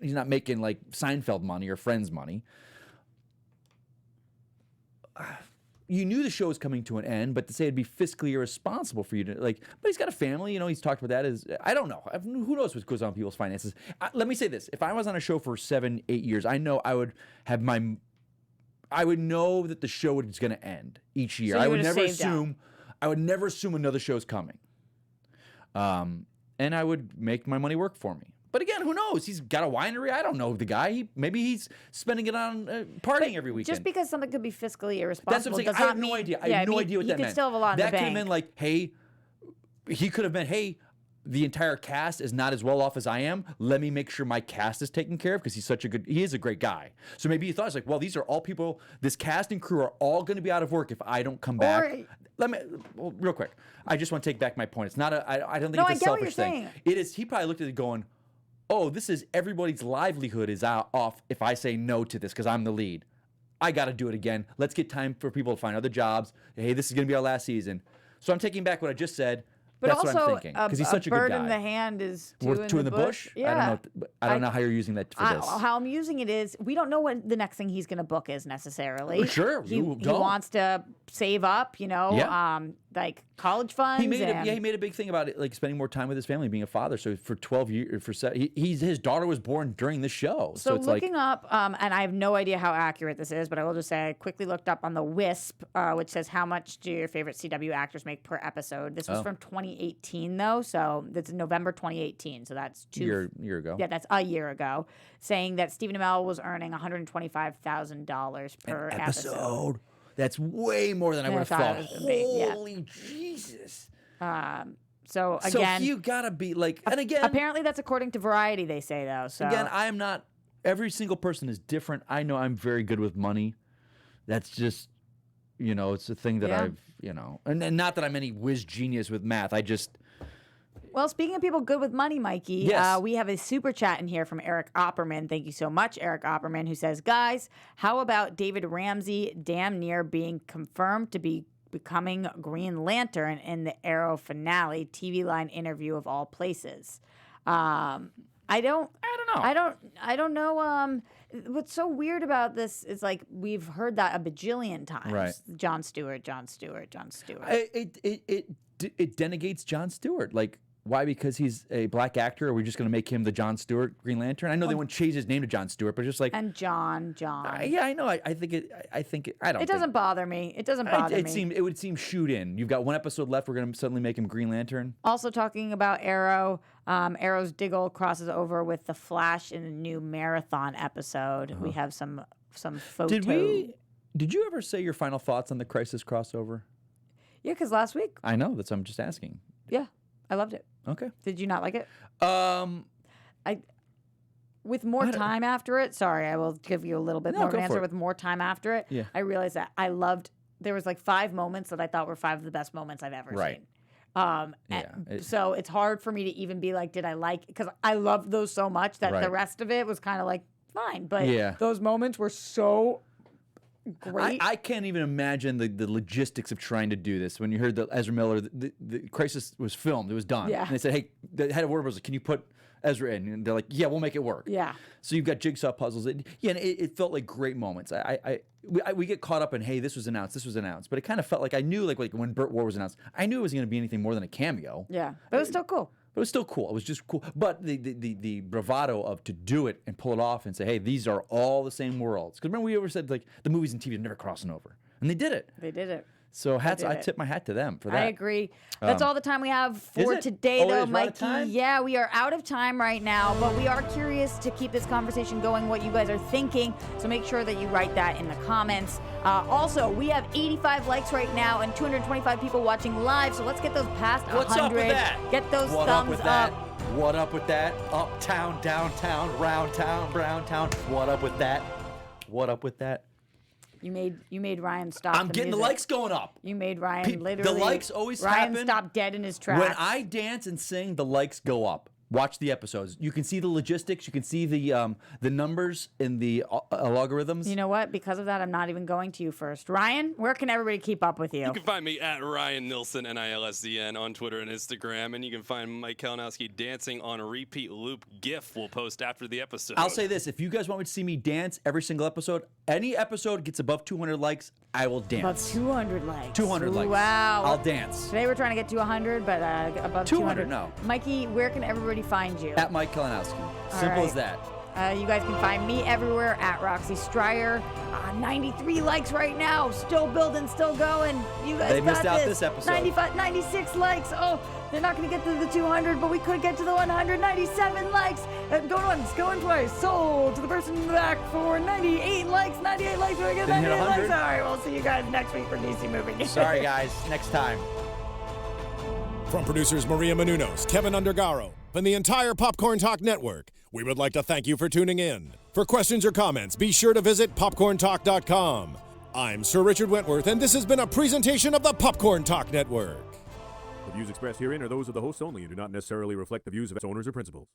[SPEAKER 4] He's not making like Seinfeld money or Friends money. You knew the show was coming to an end, but to say it'd be fiscally irresponsible for you to but he's got a family, he's talked about that. I don't know. Who knows what goes on in people's finances? Let me say this: if I was on a show for 7, 8 years, I know I would have I would know that the show was going to end each year.
[SPEAKER 3] So you
[SPEAKER 4] I would
[SPEAKER 3] would've
[SPEAKER 4] never
[SPEAKER 3] saved up.
[SPEAKER 4] assume. I would never assume another show's coming. And I would make my money work for me. But again, who knows? He's got a winery. I don't know the guy. Maybe he's spending it on partying every weekend.
[SPEAKER 3] Just because something could be fiscally
[SPEAKER 4] That's
[SPEAKER 3] irresponsible
[SPEAKER 4] what I'm saying.
[SPEAKER 3] does
[SPEAKER 4] I
[SPEAKER 3] not
[SPEAKER 4] have no
[SPEAKER 3] mean-
[SPEAKER 4] idea. I
[SPEAKER 3] Yeah,
[SPEAKER 4] have no idea what
[SPEAKER 3] he
[SPEAKER 4] that
[SPEAKER 3] could
[SPEAKER 4] meant.
[SPEAKER 3] still have a lot in
[SPEAKER 4] that
[SPEAKER 3] the
[SPEAKER 4] could have
[SPEAKER 3] bank.
[SPEAKER 4] been like, hey, he could have been, hey, the entire cast is not as well off as I am. Let me make sure my cast is taken care of because he is a great guy. So maybe he thought, it's like, well, these are all people, this cast and crew are all going to be out of work if I don't come back. Real quick. I just want to take back my point. It's not I don't think
[SPEAKER 3] No,
[SPEAKER 4] it's a
[SPEAKER 3] I get what
[SPEAKER 4] selfish
[SPEAKER 3] you're
[SPEAKER 4] thing.
[SPEAKER 3] saying.
[SPEAKER 4] It is, he probably looked at it going, oh, this is everybody's livelihood is off if I say no to this because I'm the lead. I got to do it again. Let's get time for people to find other jobs. Hey, this is going to be our last season. So I'm taking back what I just said.
[SPEAKER 3] But
[SPEAKER 4] That's
[SPEAKER 3] also,
[SPEAKER 4] what I'm thinking because he's such a good
[SPEAKER 3] bird
[SPEAKER 4] guy.
[SPEAKER 3] in the hand is
[SPEAKER 4] Worth two in the bush.
[SPEAKER 3] Yeah.
[SPEAKER 4] I don't know how you're using that for this.
[SPEAKER 3] How I'm using it is we don't know what the next thing he's going to book is necessarily.
[SPEAKER 4] Sure,
[SPEAKER 3] he
[SPEAKER 4] you don't.
[SPEAKER 3] wants to save up, like college funds.
[SPEAKER 4] He made a big thing about it, like spending more time with his family, being a father. So for 12 years, his daughter was born during the show.
[SPEAKER 3] So
[SPEAKER 4] it's
[SPEAKER 3] looking up, and I have no idea how accurate this is, but I will just say I quickly looked up on the Wisp, which says how much do your favorite CW actors make per episode. This was from 2018 though, so that's November 2018. So that's
[SPEAKER 4] year ago.
[SPEAKER 3] Yeah, that's a year ago. Saying that Stephen Amell was earning $125,000 per episode.
[SPEAKER 4] That's way more than I would have
[SPEAKER 3] thought
[SPEAKER 4] thought.
[SPEAKER 3] it was gonna be, yeah.
[SPEAKER 4] Holy Jesus.
[SPEAKER 3] So again,
[SPEAKER 4] so you gotta be like, and again,
[SPEAKER 3] apparently that's according to Variety. They say though. So
[SPEAKER 4] again, I am not. Every single person is different. I know I'm very good with money. That's just, it's a thing that I've, and not that I'm any whiz genius with math. I just.
[SPEAKER 3] Well, speaking of people good with money, Mikey,
[SPEAKER 4] Yes.
[SPEAKER 3] We have a super chat in here from Eric Opperman. Thank you so much, Eric Opperman, who says, guys, how about David Ramsey damn near being confirmed to be becoming Green Lantern in the Arrow finale TV line interview of all places? I don't know. What's so weird about this is like we've heard that a bajillion times.
[SPEAKER 4] Right.
[SPEAKER 3] Jon Stewart.
[SPEAKER 4] It denigrates Jon Stewart. Like, why? Because he's a black actor? Are we just going to make him the Jon Stewart Green Lantern? I know they wouldn't change his name to Jon Stewart, but just like.
[SPEAKER 3] And John.
[SPEAKER 4] Yeah, I know. I think it. I don't.
[SPEAKER 3] It doesn't bother me. It doesn't bother me.
[SPEAKER 4] It would seem shoot in. You've got one episode left. We're going to suddenly make him Green Lantern.
[SPEAKER 3] Also talking about Arrow, Arrow's Diggle crosses over with the Flash in a new marathon episode. We have some photo.
[SPEAKER 4] Did you ever say your final thoughts on the Crisis crossover?
[SPEAKER 3] Yeah, because last week.
[SPEAKER 4] I know. I'm just asking.
[SPEAKER 3] Yeah, I loved it.
[SPEAKER 4] Okay.
[SPEAKER 3] Did you not like it? With more
[SPEAKER 4] I don't-
[SPEAKER 3] time after it. Sorry, I will give you a little bit
[SPEAKER 4] No,
[SPEAKER 3] more of
[SPEAKER 4] go
[SPEAKER 3] an
[SPEAKER 4] for
[SPEAKER 3] answer.
[SPEAKER 4] it.
[SPEAKER 3] With more time after it,
[SPEAKER 4] Yeah.
[SPEAKER 3] I realized that I loved. There was like 5 moments that I thought were 5 of the best moments I've ever
[SPEAKER 4] Right.
[SPEAKER 3] seen.
[SPEAKER 4] Yeah,
[SPEAKER 3] So it's hard for me to even be like, did I like? Because I loved those so much that the
[SPEAKER 4] Right.
[SPEAKER 3] rest of it was kind of like fine. But
[SPEAKER 4] Yeah.
[SPEAKER 3] those moments were so great.
[SPEAKER 4] I can't even imagine the logistics of trying to do this. When you heard that Ezra Miller, the Crisis was filmed, it was done.
[SPEAKER 3] Yeah.
[SPEAKER 4] And they said, hey, the head of Warner was like, can you put Ezra in? And they're like, yeah, we'll make it work.
[SPEAKER 3] Yeah.
[SPEAKER 4] So you've got jigsaw puzzles. And it felt like great moments. We get caught up in, hey, this was announced. But it kind of felt like I knew, like when Burt Ward was announced, I knew it was going to be anything more than a cameo.
[SPEAKER 3] Yeah, but it was still cool.
[SPEAKER 4] It was still cool. It was just cool. But the bravado of to do it and pull it off and say, hey, these are all the same worlds. Because remember we always said, like, the movies and TV are never crossing over. And they did it.
[SPEAKER 3] They did it.
[SPEAKER 4] So I
[SPEAKER 3] did it.
[SPEAKER 4] tip my hat to them for that.
[SPEAKER 3] I agree. That's all the time we have for
[SPEAKER 4] it?
[SPEAKER 3] today,
[SPEAKER 4] Oh, it
[SPEAKER 3] though,
[SPEAKER 4] is? We're out of
[SPEAKER 3] Mikey.
[SPEAKER 4] time?
[SPEAKER 3] Yeah, we are out of time right now, but we are curious to keep this conversation going, what you guys are thinking. So make sure that you write that in the comments. Also, we have 85 likes right now and 225 people watching live. So let's get those past 100.
[SPEAKER 4] What's up with that?
[SPEAKER 3] Get those
[SPEAKER 4] What
[SPEAKER 3] thumbs
[SPEAKER 4] up with
[SPEAKER 3] up.
[SPEAKER 4] that? What up with that? Uptown, downtown, round town, brown town. What up with that? What up with that?
[SPEAKER 3] You made Ryan stop.
[SPEAKER 4] I'm getting the
[SPEAKER 3] music.
[SPEAKER 4] likes going up.
[SPEAKER 3] You made Ryan literally.
[SPEAKER 4] The likes always
[SPEAKER 3] Ryan
[SPEAKER 4] happen.
[SPEAKER 3] stopped dead in his tracks.
[SPEAKER 4] When I dance and sing, the likes go up. Watch the episodes. You can see the logistics. You can see the numbers in the logarithms.
[SPEAKER 3] You know what? Because of that, I'm not even going to you first. Ryan, where can everybody keep up with you?
[SPEAKER 5] You can find me at Ryan Nilsson, Nilsdn, on Twitter and Instagram. And you can find Mike Kalinowski dancing on a repeat loop GIF we'll post after the episode.
[SPEAKER 4] I'll say this. If you guys want me to see me dance every single episode, any episode gets above 200 likes, I will dance.
[SPEAKER 3] About 200 likes.
[SPEAKER 4] 200 likes.
[SPEAKER 3] Wow.
[SPEAKER 4] I'll dance.
[SPEAKER 3] Today we're trying to get to 100, but above
[SPEAKER 4] 200, no.
[SPEAKER 3] Mikey, where can everybody find you?
[SPEAKER 4] At Mike Kalinowski. Simple
[SPEAKER 3] right.
[SPEAKER 4] as that.
[SPEAKER 3] You guys can find me everywhere at Roxy Stryer. 93 likes right now. Still building, still going. You guys
[SPEAKER 4] They
[SPEAKER 3] got
[SPEAKER 4] missed out this episode.
[SPEAKER 3] 95, 96 likes. Oh, they're not going to get to the 200, but we could get to the 197 likes. Going once, going twice. Sold to the person in the back for 98 likes. 98 likes. We're going to get
[SPEAKER 4] Didn't hit
[SPEAKER 3] 98 likes.
[SPEAKER 4] 100.
[SPEAKER 3] All right, we'll see you guys next week for DC Movie.
[SPEAKER 4] Sorry, guys. Next time.
[SPEAKER 6] From producers Maria Menounos, Kevin Undergaro, and the entire Popcorn Talk Network, we would like to thank you for tuning in. For questions or comments, be sure to visit popcorntalk.com. I'm Sir Richard Wentworth, and this has been a presentation of the Popcorn Talk Network.
[SPEAKER 7] The views expressed herein are those of the hosts only and do not necessarily reflect the views of its owners or principals.